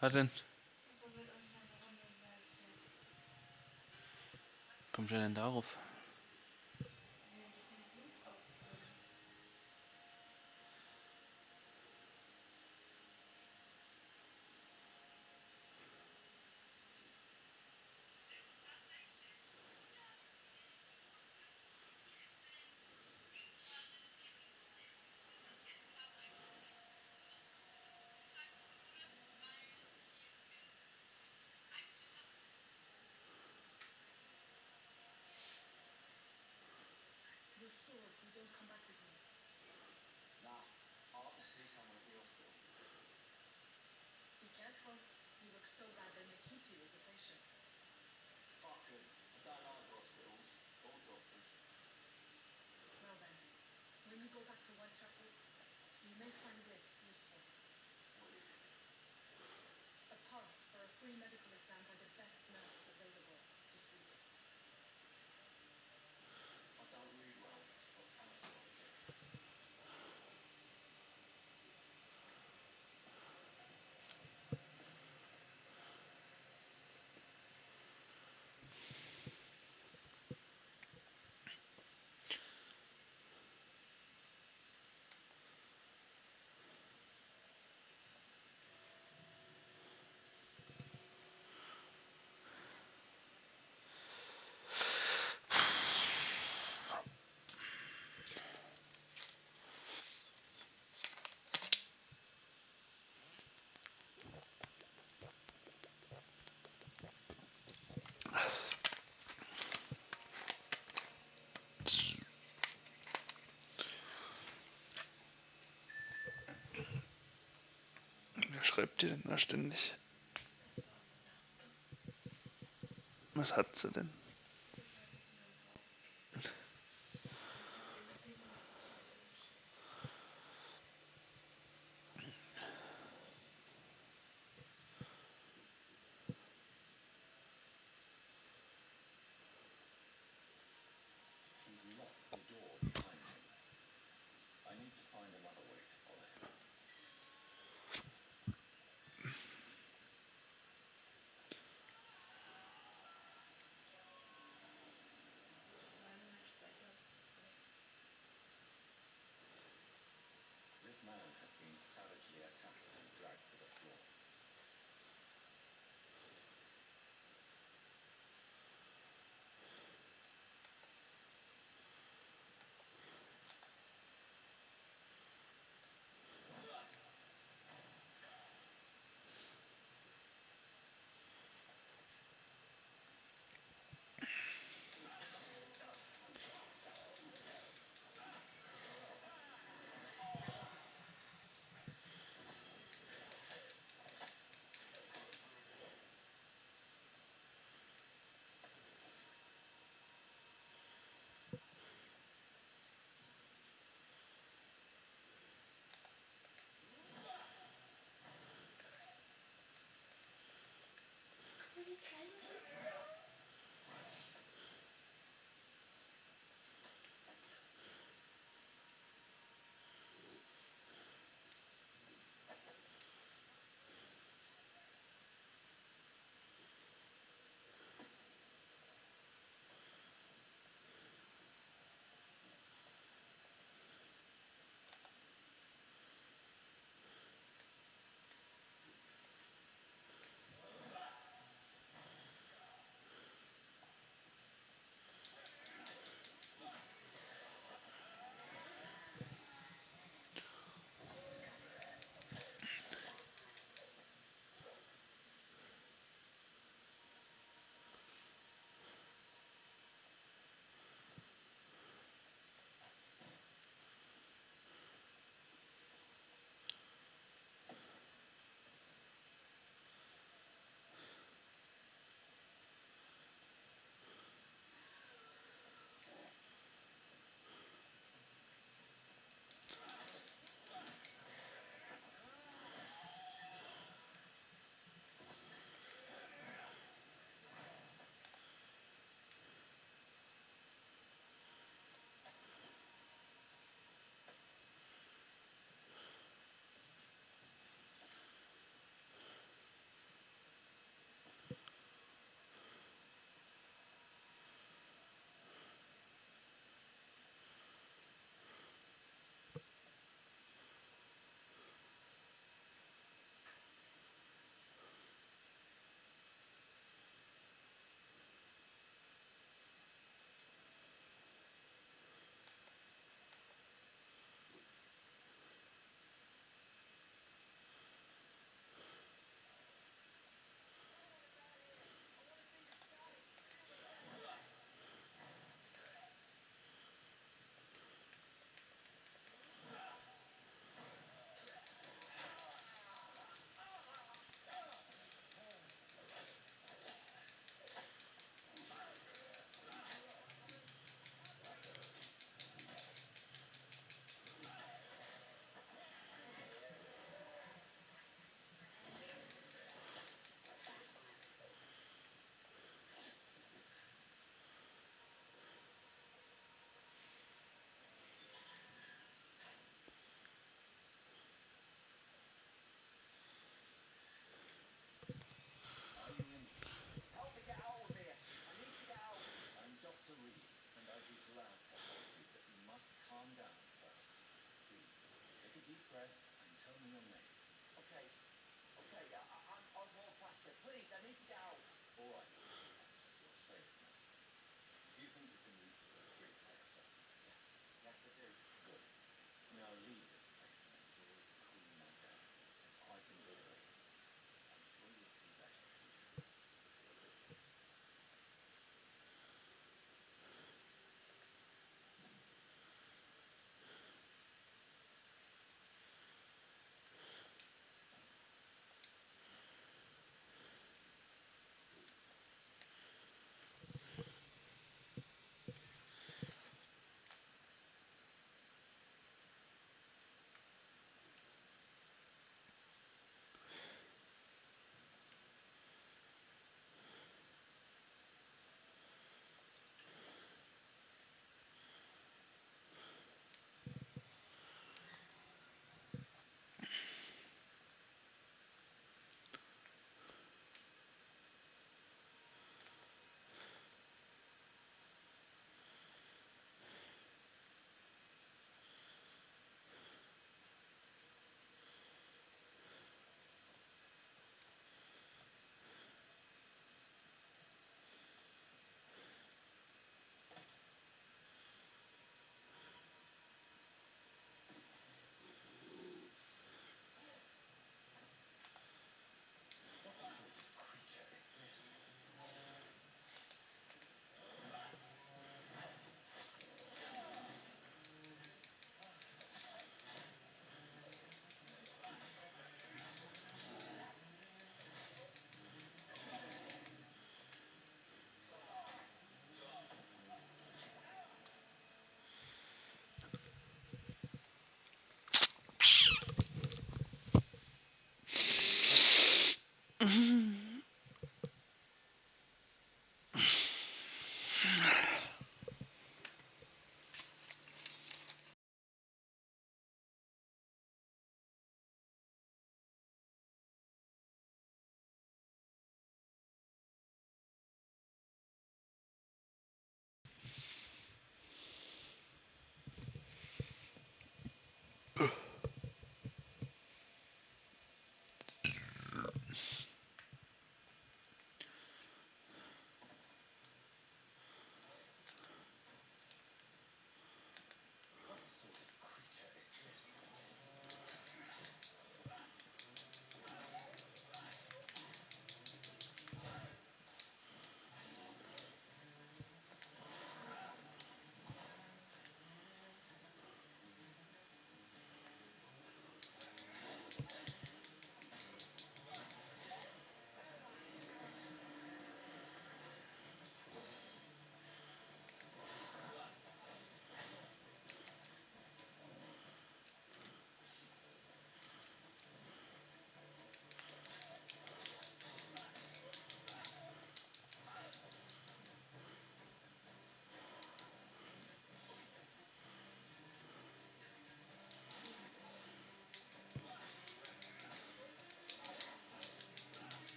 Was denn? Kommt er denn darauf? schreibt die denn da ständig? Was hat sie denn?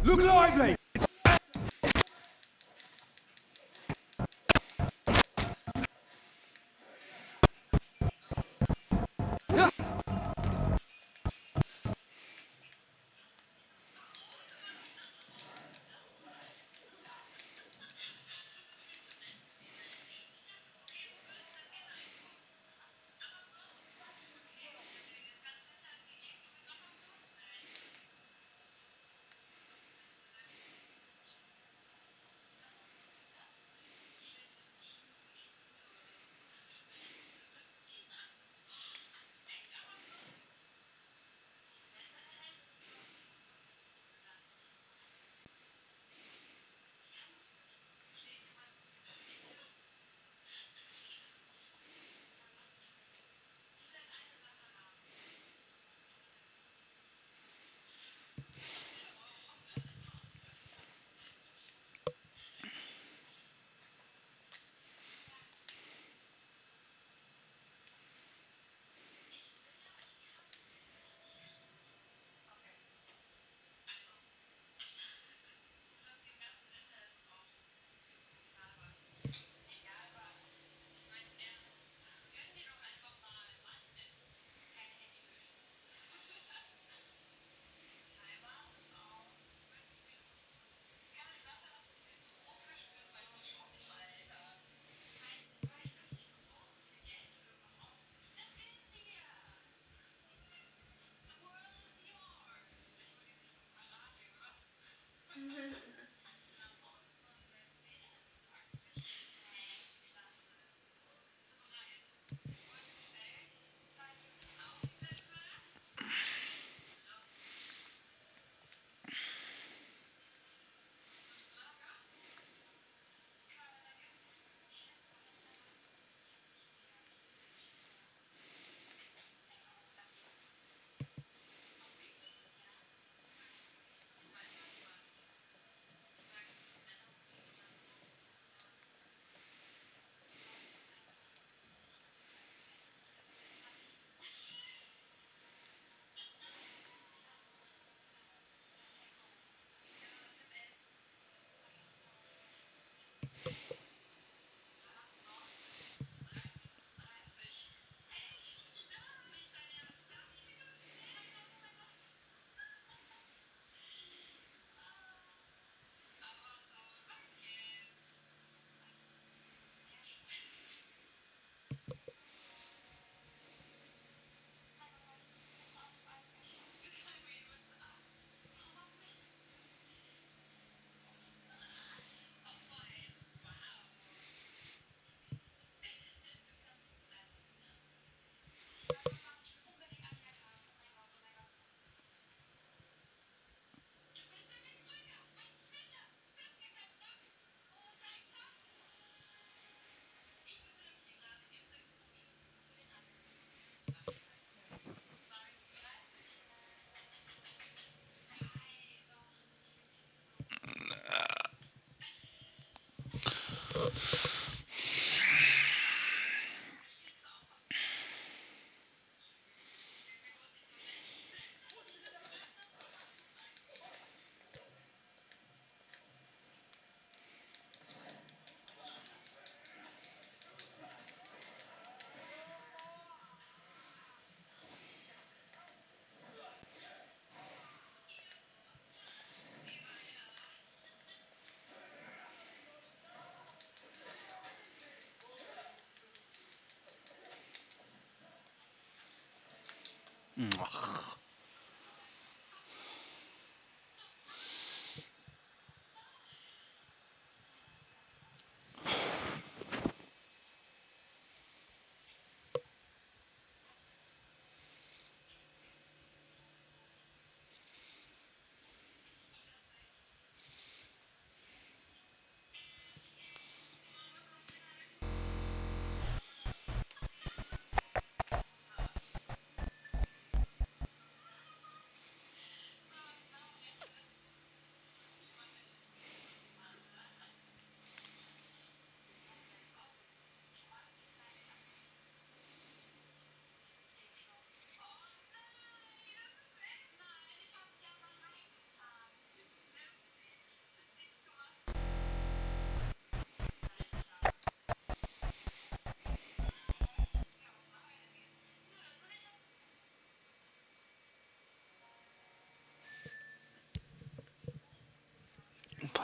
Look lively!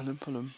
Palim, palim.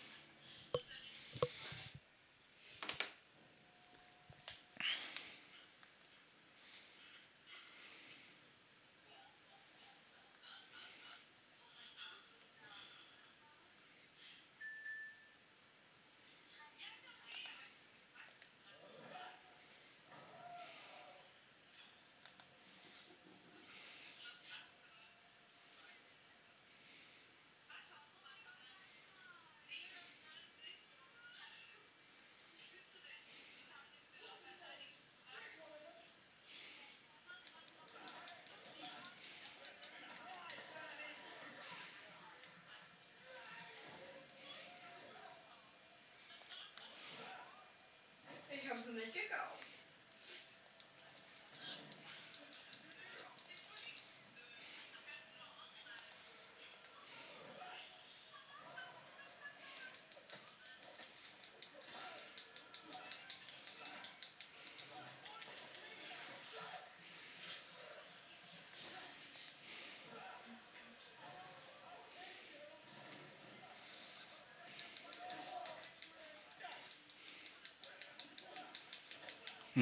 Ich habe sie nicht gekauft.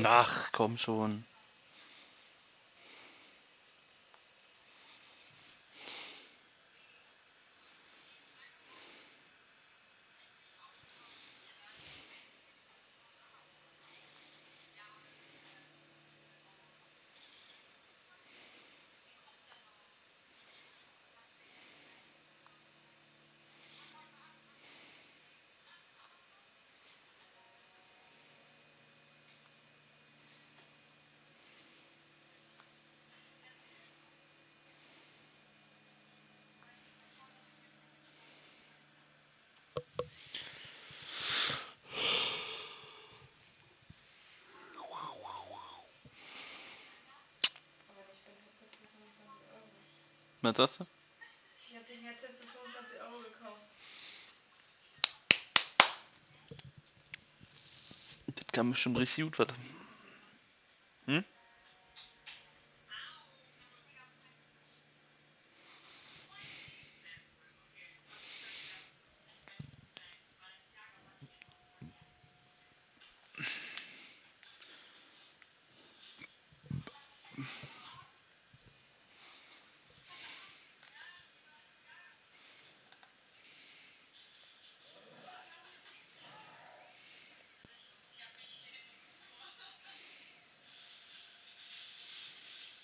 Ach, komm schon. Was sagst du? Ich habe den Headset für 25 € gekauft. Das kann bestimmt richtig gut werden. Hm?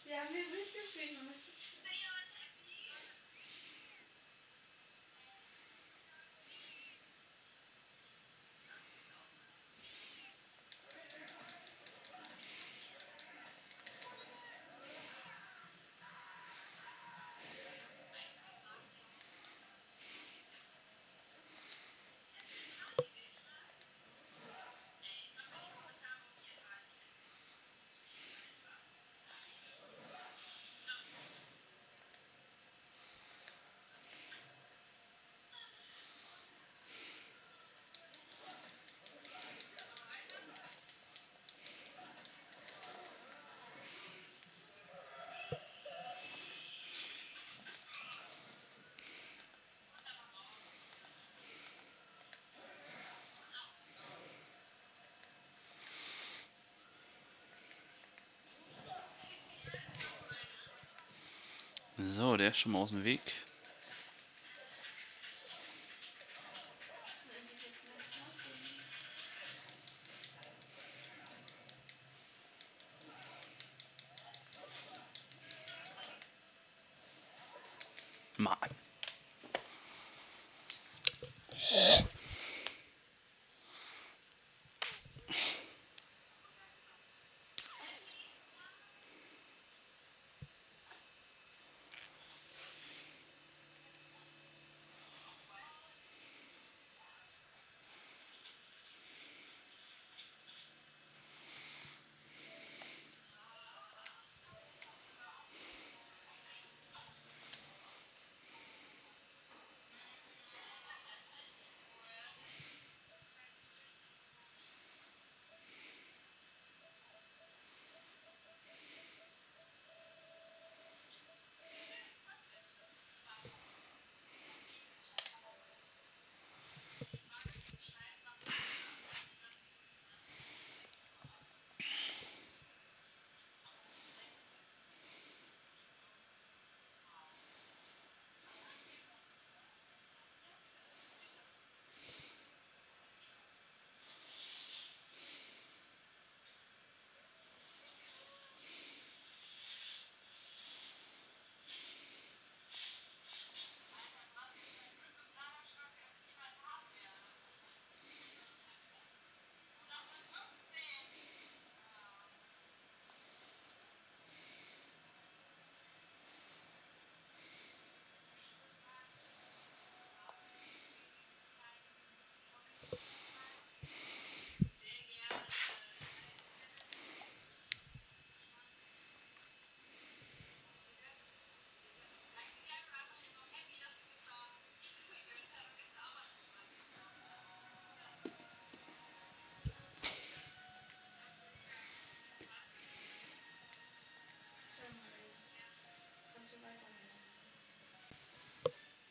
Wir haben den nicht geschrieben. So, der ist schon mal aus dem Weg. Mann.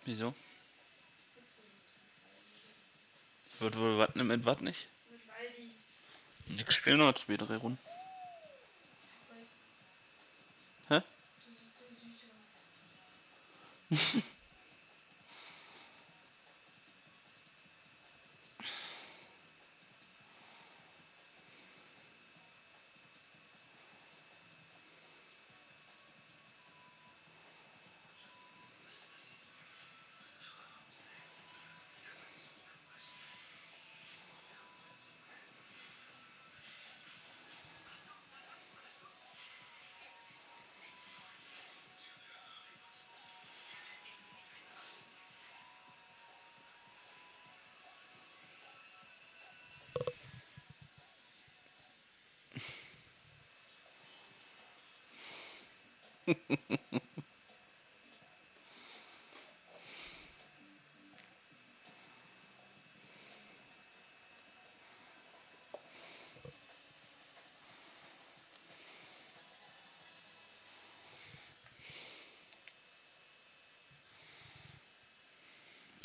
Wieso? Wird wohl was mit was nicht? Mit Waldi. Ich spiele noch spätere Runden. Hä? Du siehst so süß aus.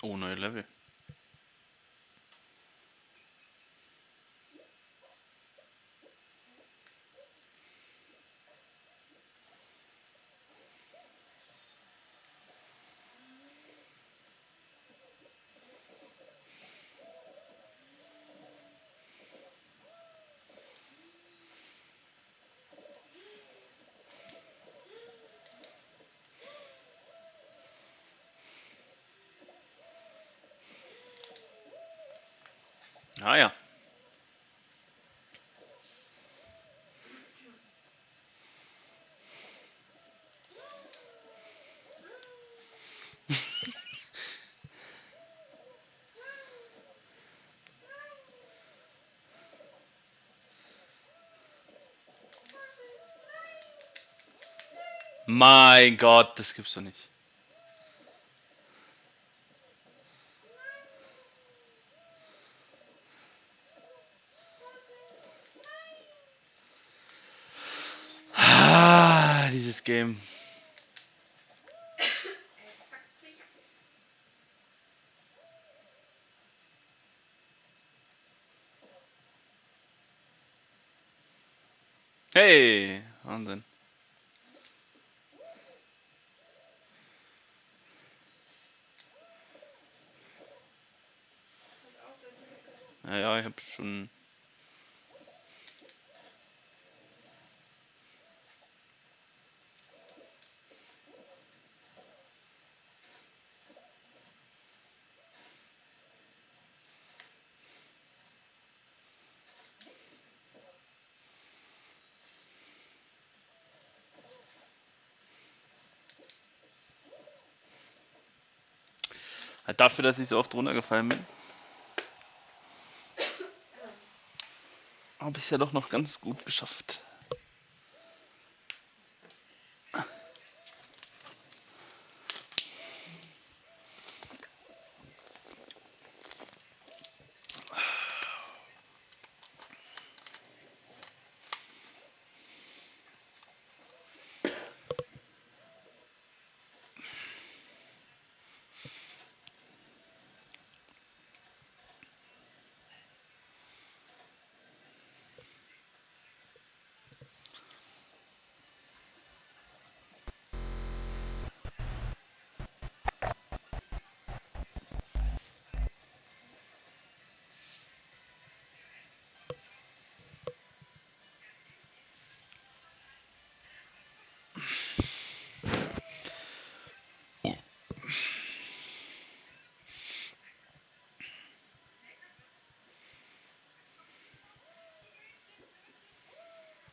Oh, neue Level. Ah ja. Mein Gott, das gibt's doch nicht. Ah, dieses Game. Hey, Wahnsinn. Ja, ich hab schon. Dafür, dass ich so oft runtergefallen bin, habe ich es ja doch noch ganz gut geschafft.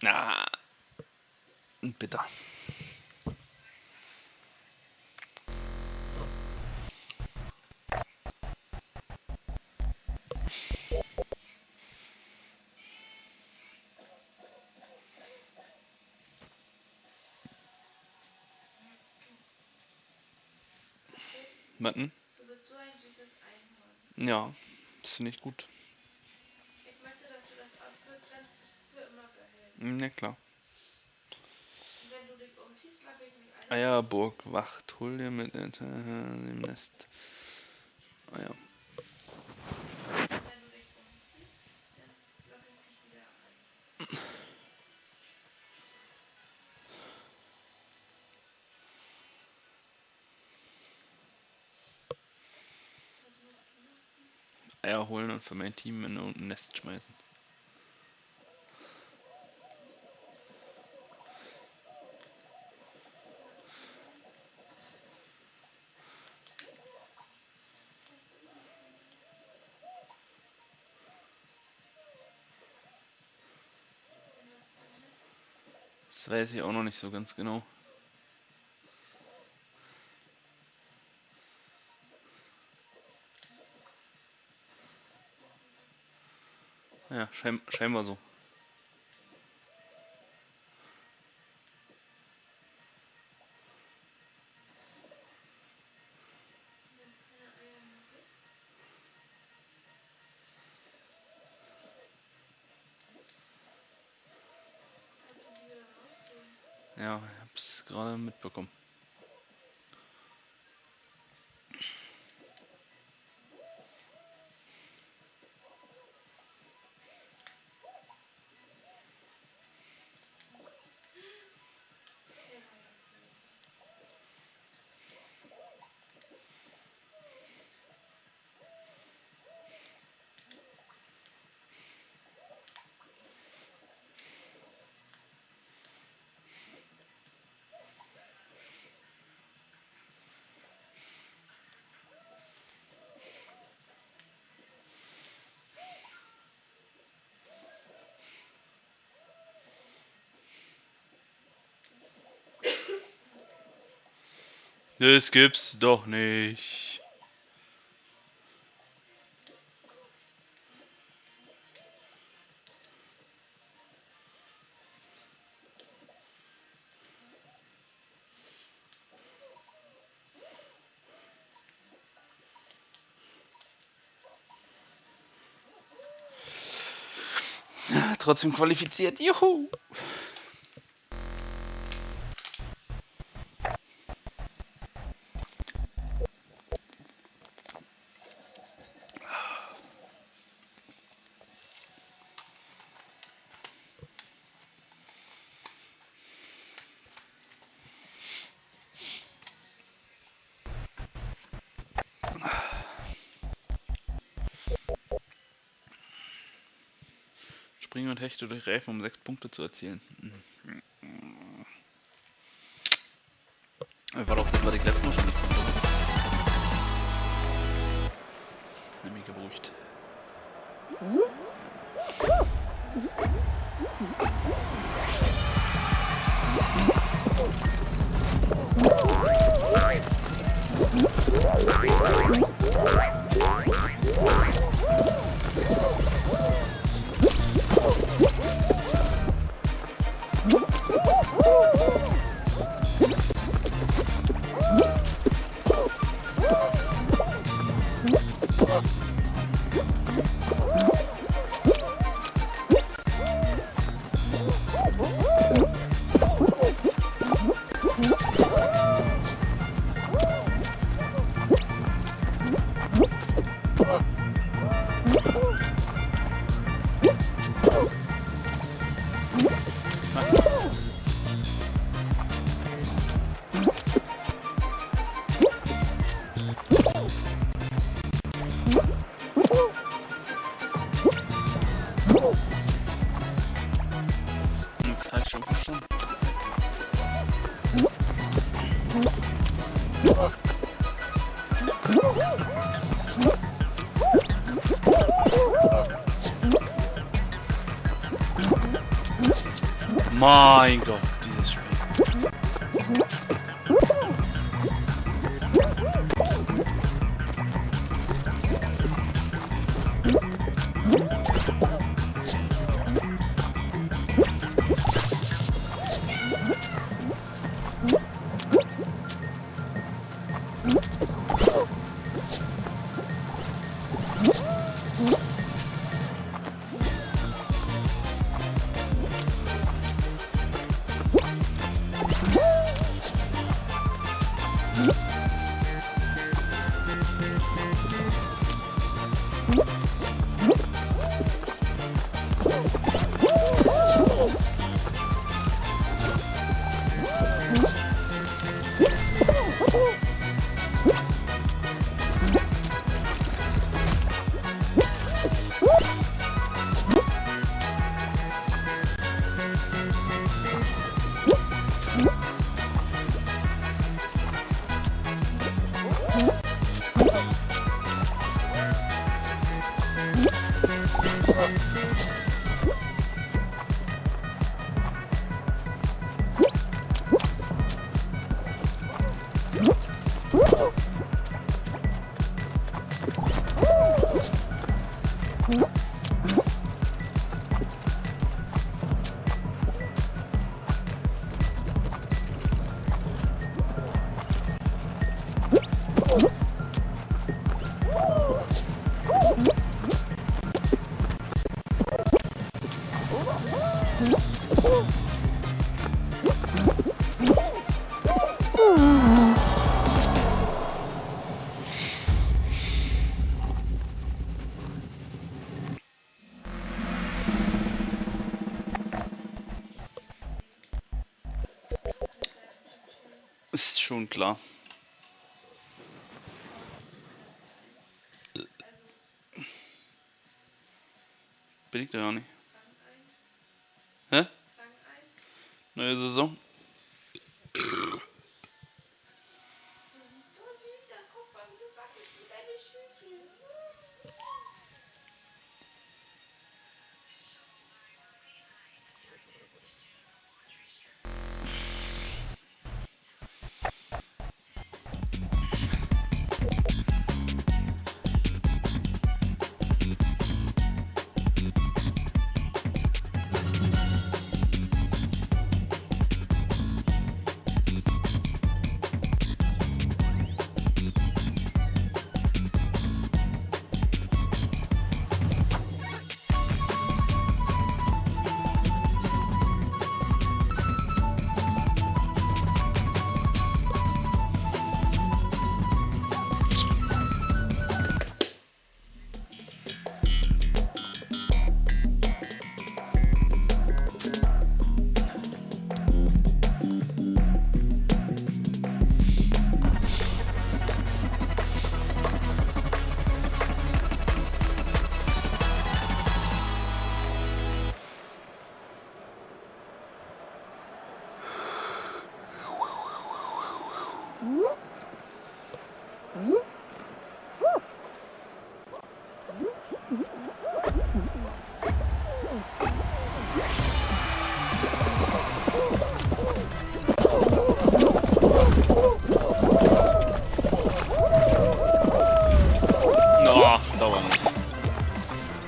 Ah, bitter. Warten. Du bist so ein süßes Einhorn. Ja, das finde ich gut. Ich möchte, dass du das Outfit ganz für immer behältst. Na klar. Und wenn du Eierburg, Wachtulie mit dem Nest. Ah ja. Eier holen und für mein Team in ein Nest schmeißen. Das weiß ich auch noch nicht so ganz genau. Ja, scheinbar so. Ja, ich hab's gerade mitbekommen. Das gibt's doch nicht. Ja, trotzdem qualifiziert. Juhu! Springen und Hechte durch Reifen, um 6 Punkte zu erzielen. War doch das, was ich letztes Mal schon nicht konnte. Nämlich gebraucht. Mein Gott, dieses Spiel. Ist schon klar. Bin ich da ja nicht. Hä? Neue Saison.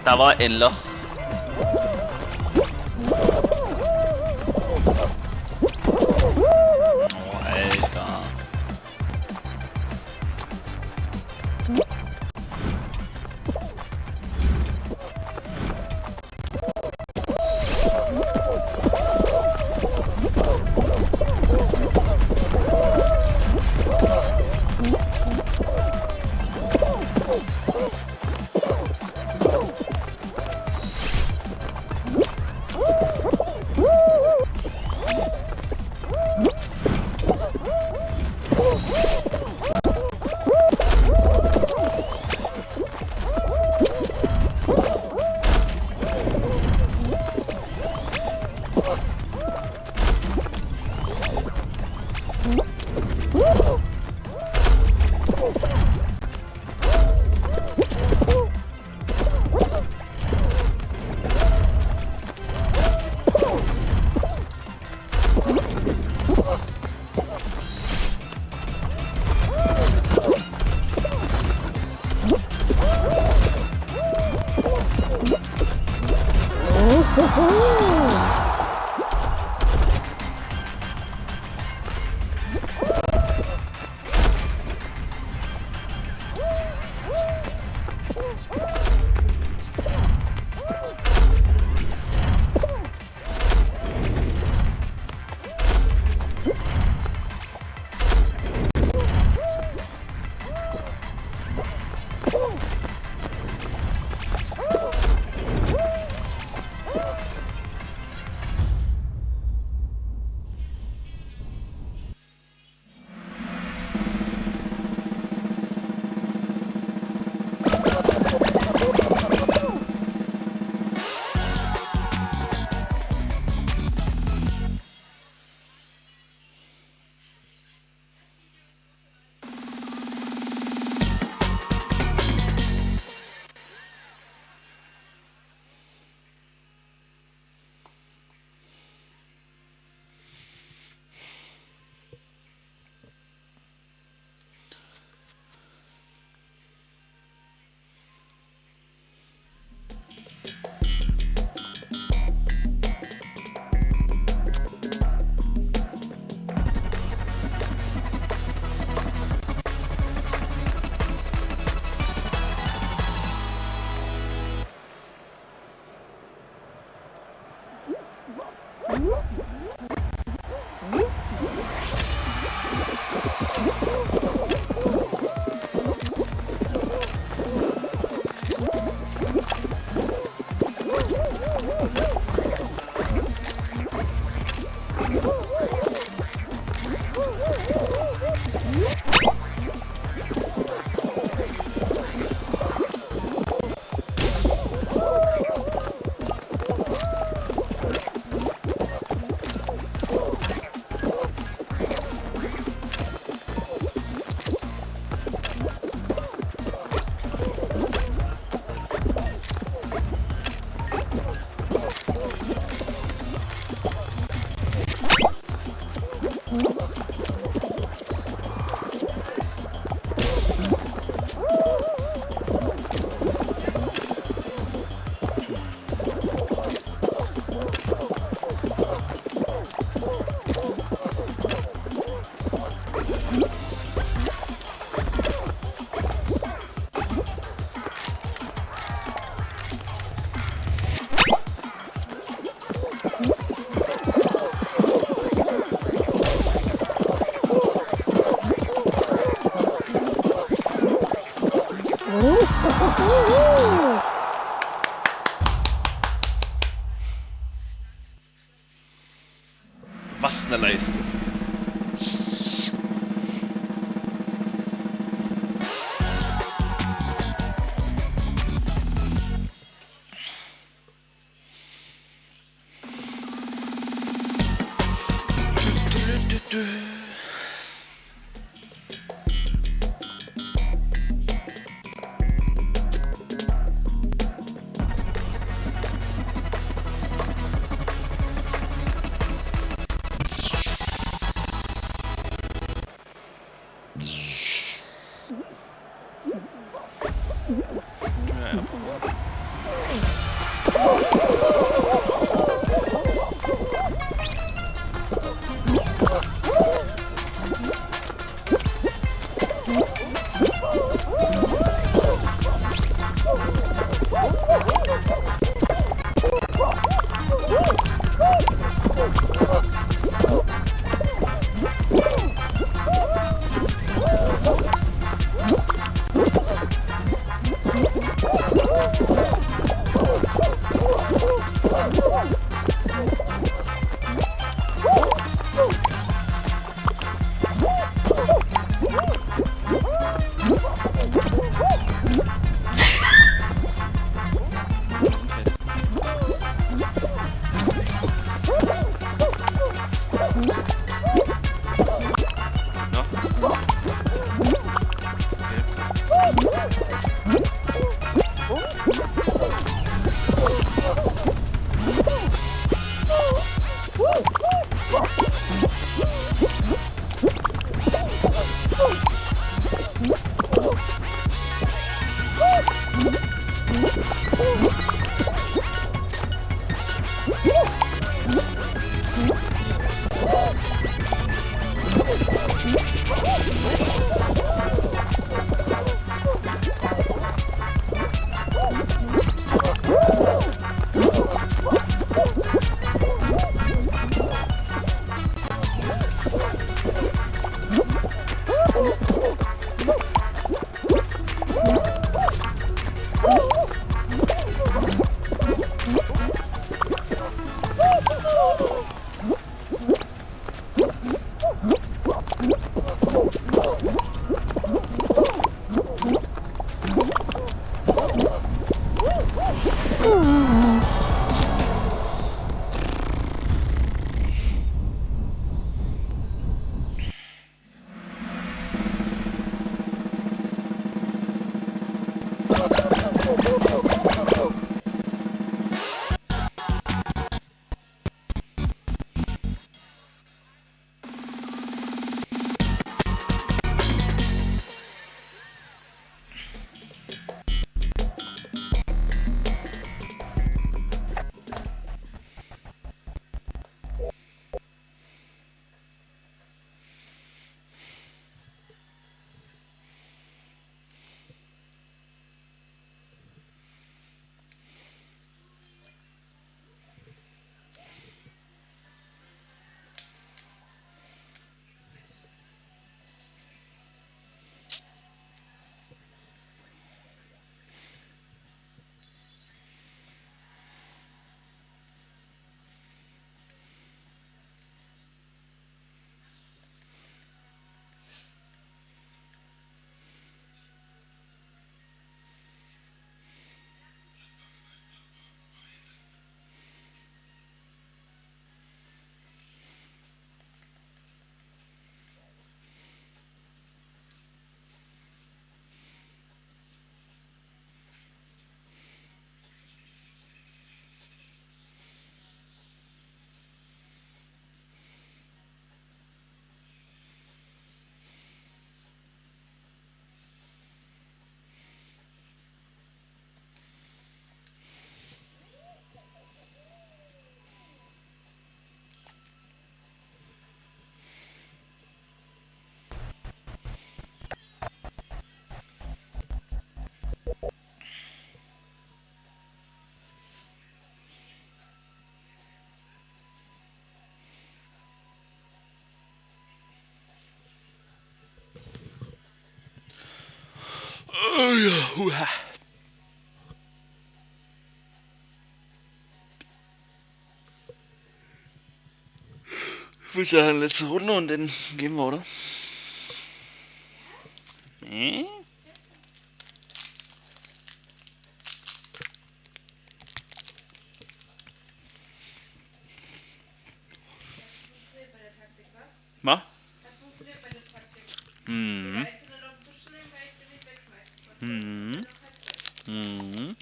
Da war ein Loch. Oh, Alter. Was eine Leiste. Oh ja, Ich würde sagen, letzte Runde und dann gehen wir, oder? Was? Mhm. Mhm. Mhm.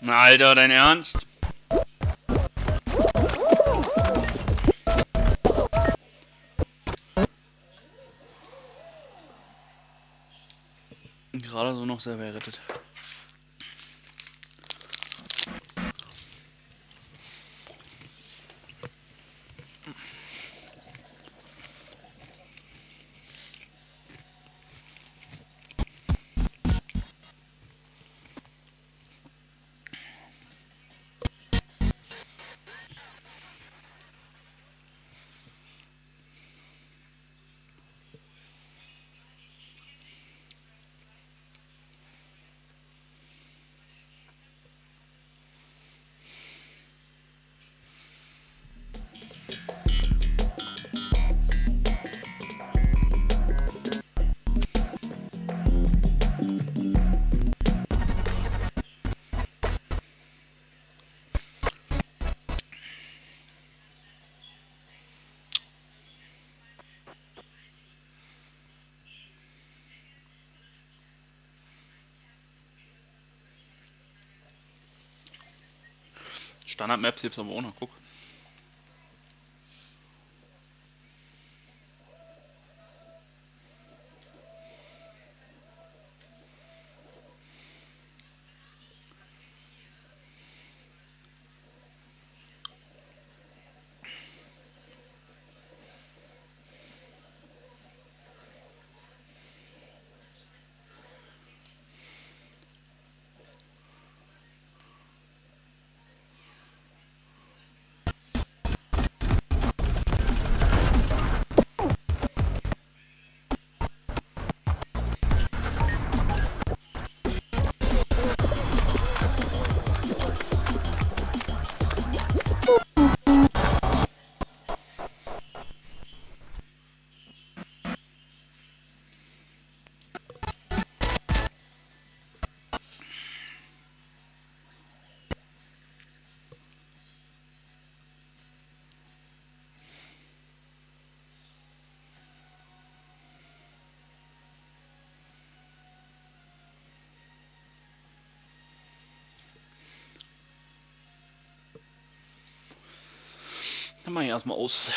Na, Alter, dein Ernst? Gerade so noch selber errettet. Standard-Maps gibt's aber auch noch, guck. Dann mach ich erstmal aus.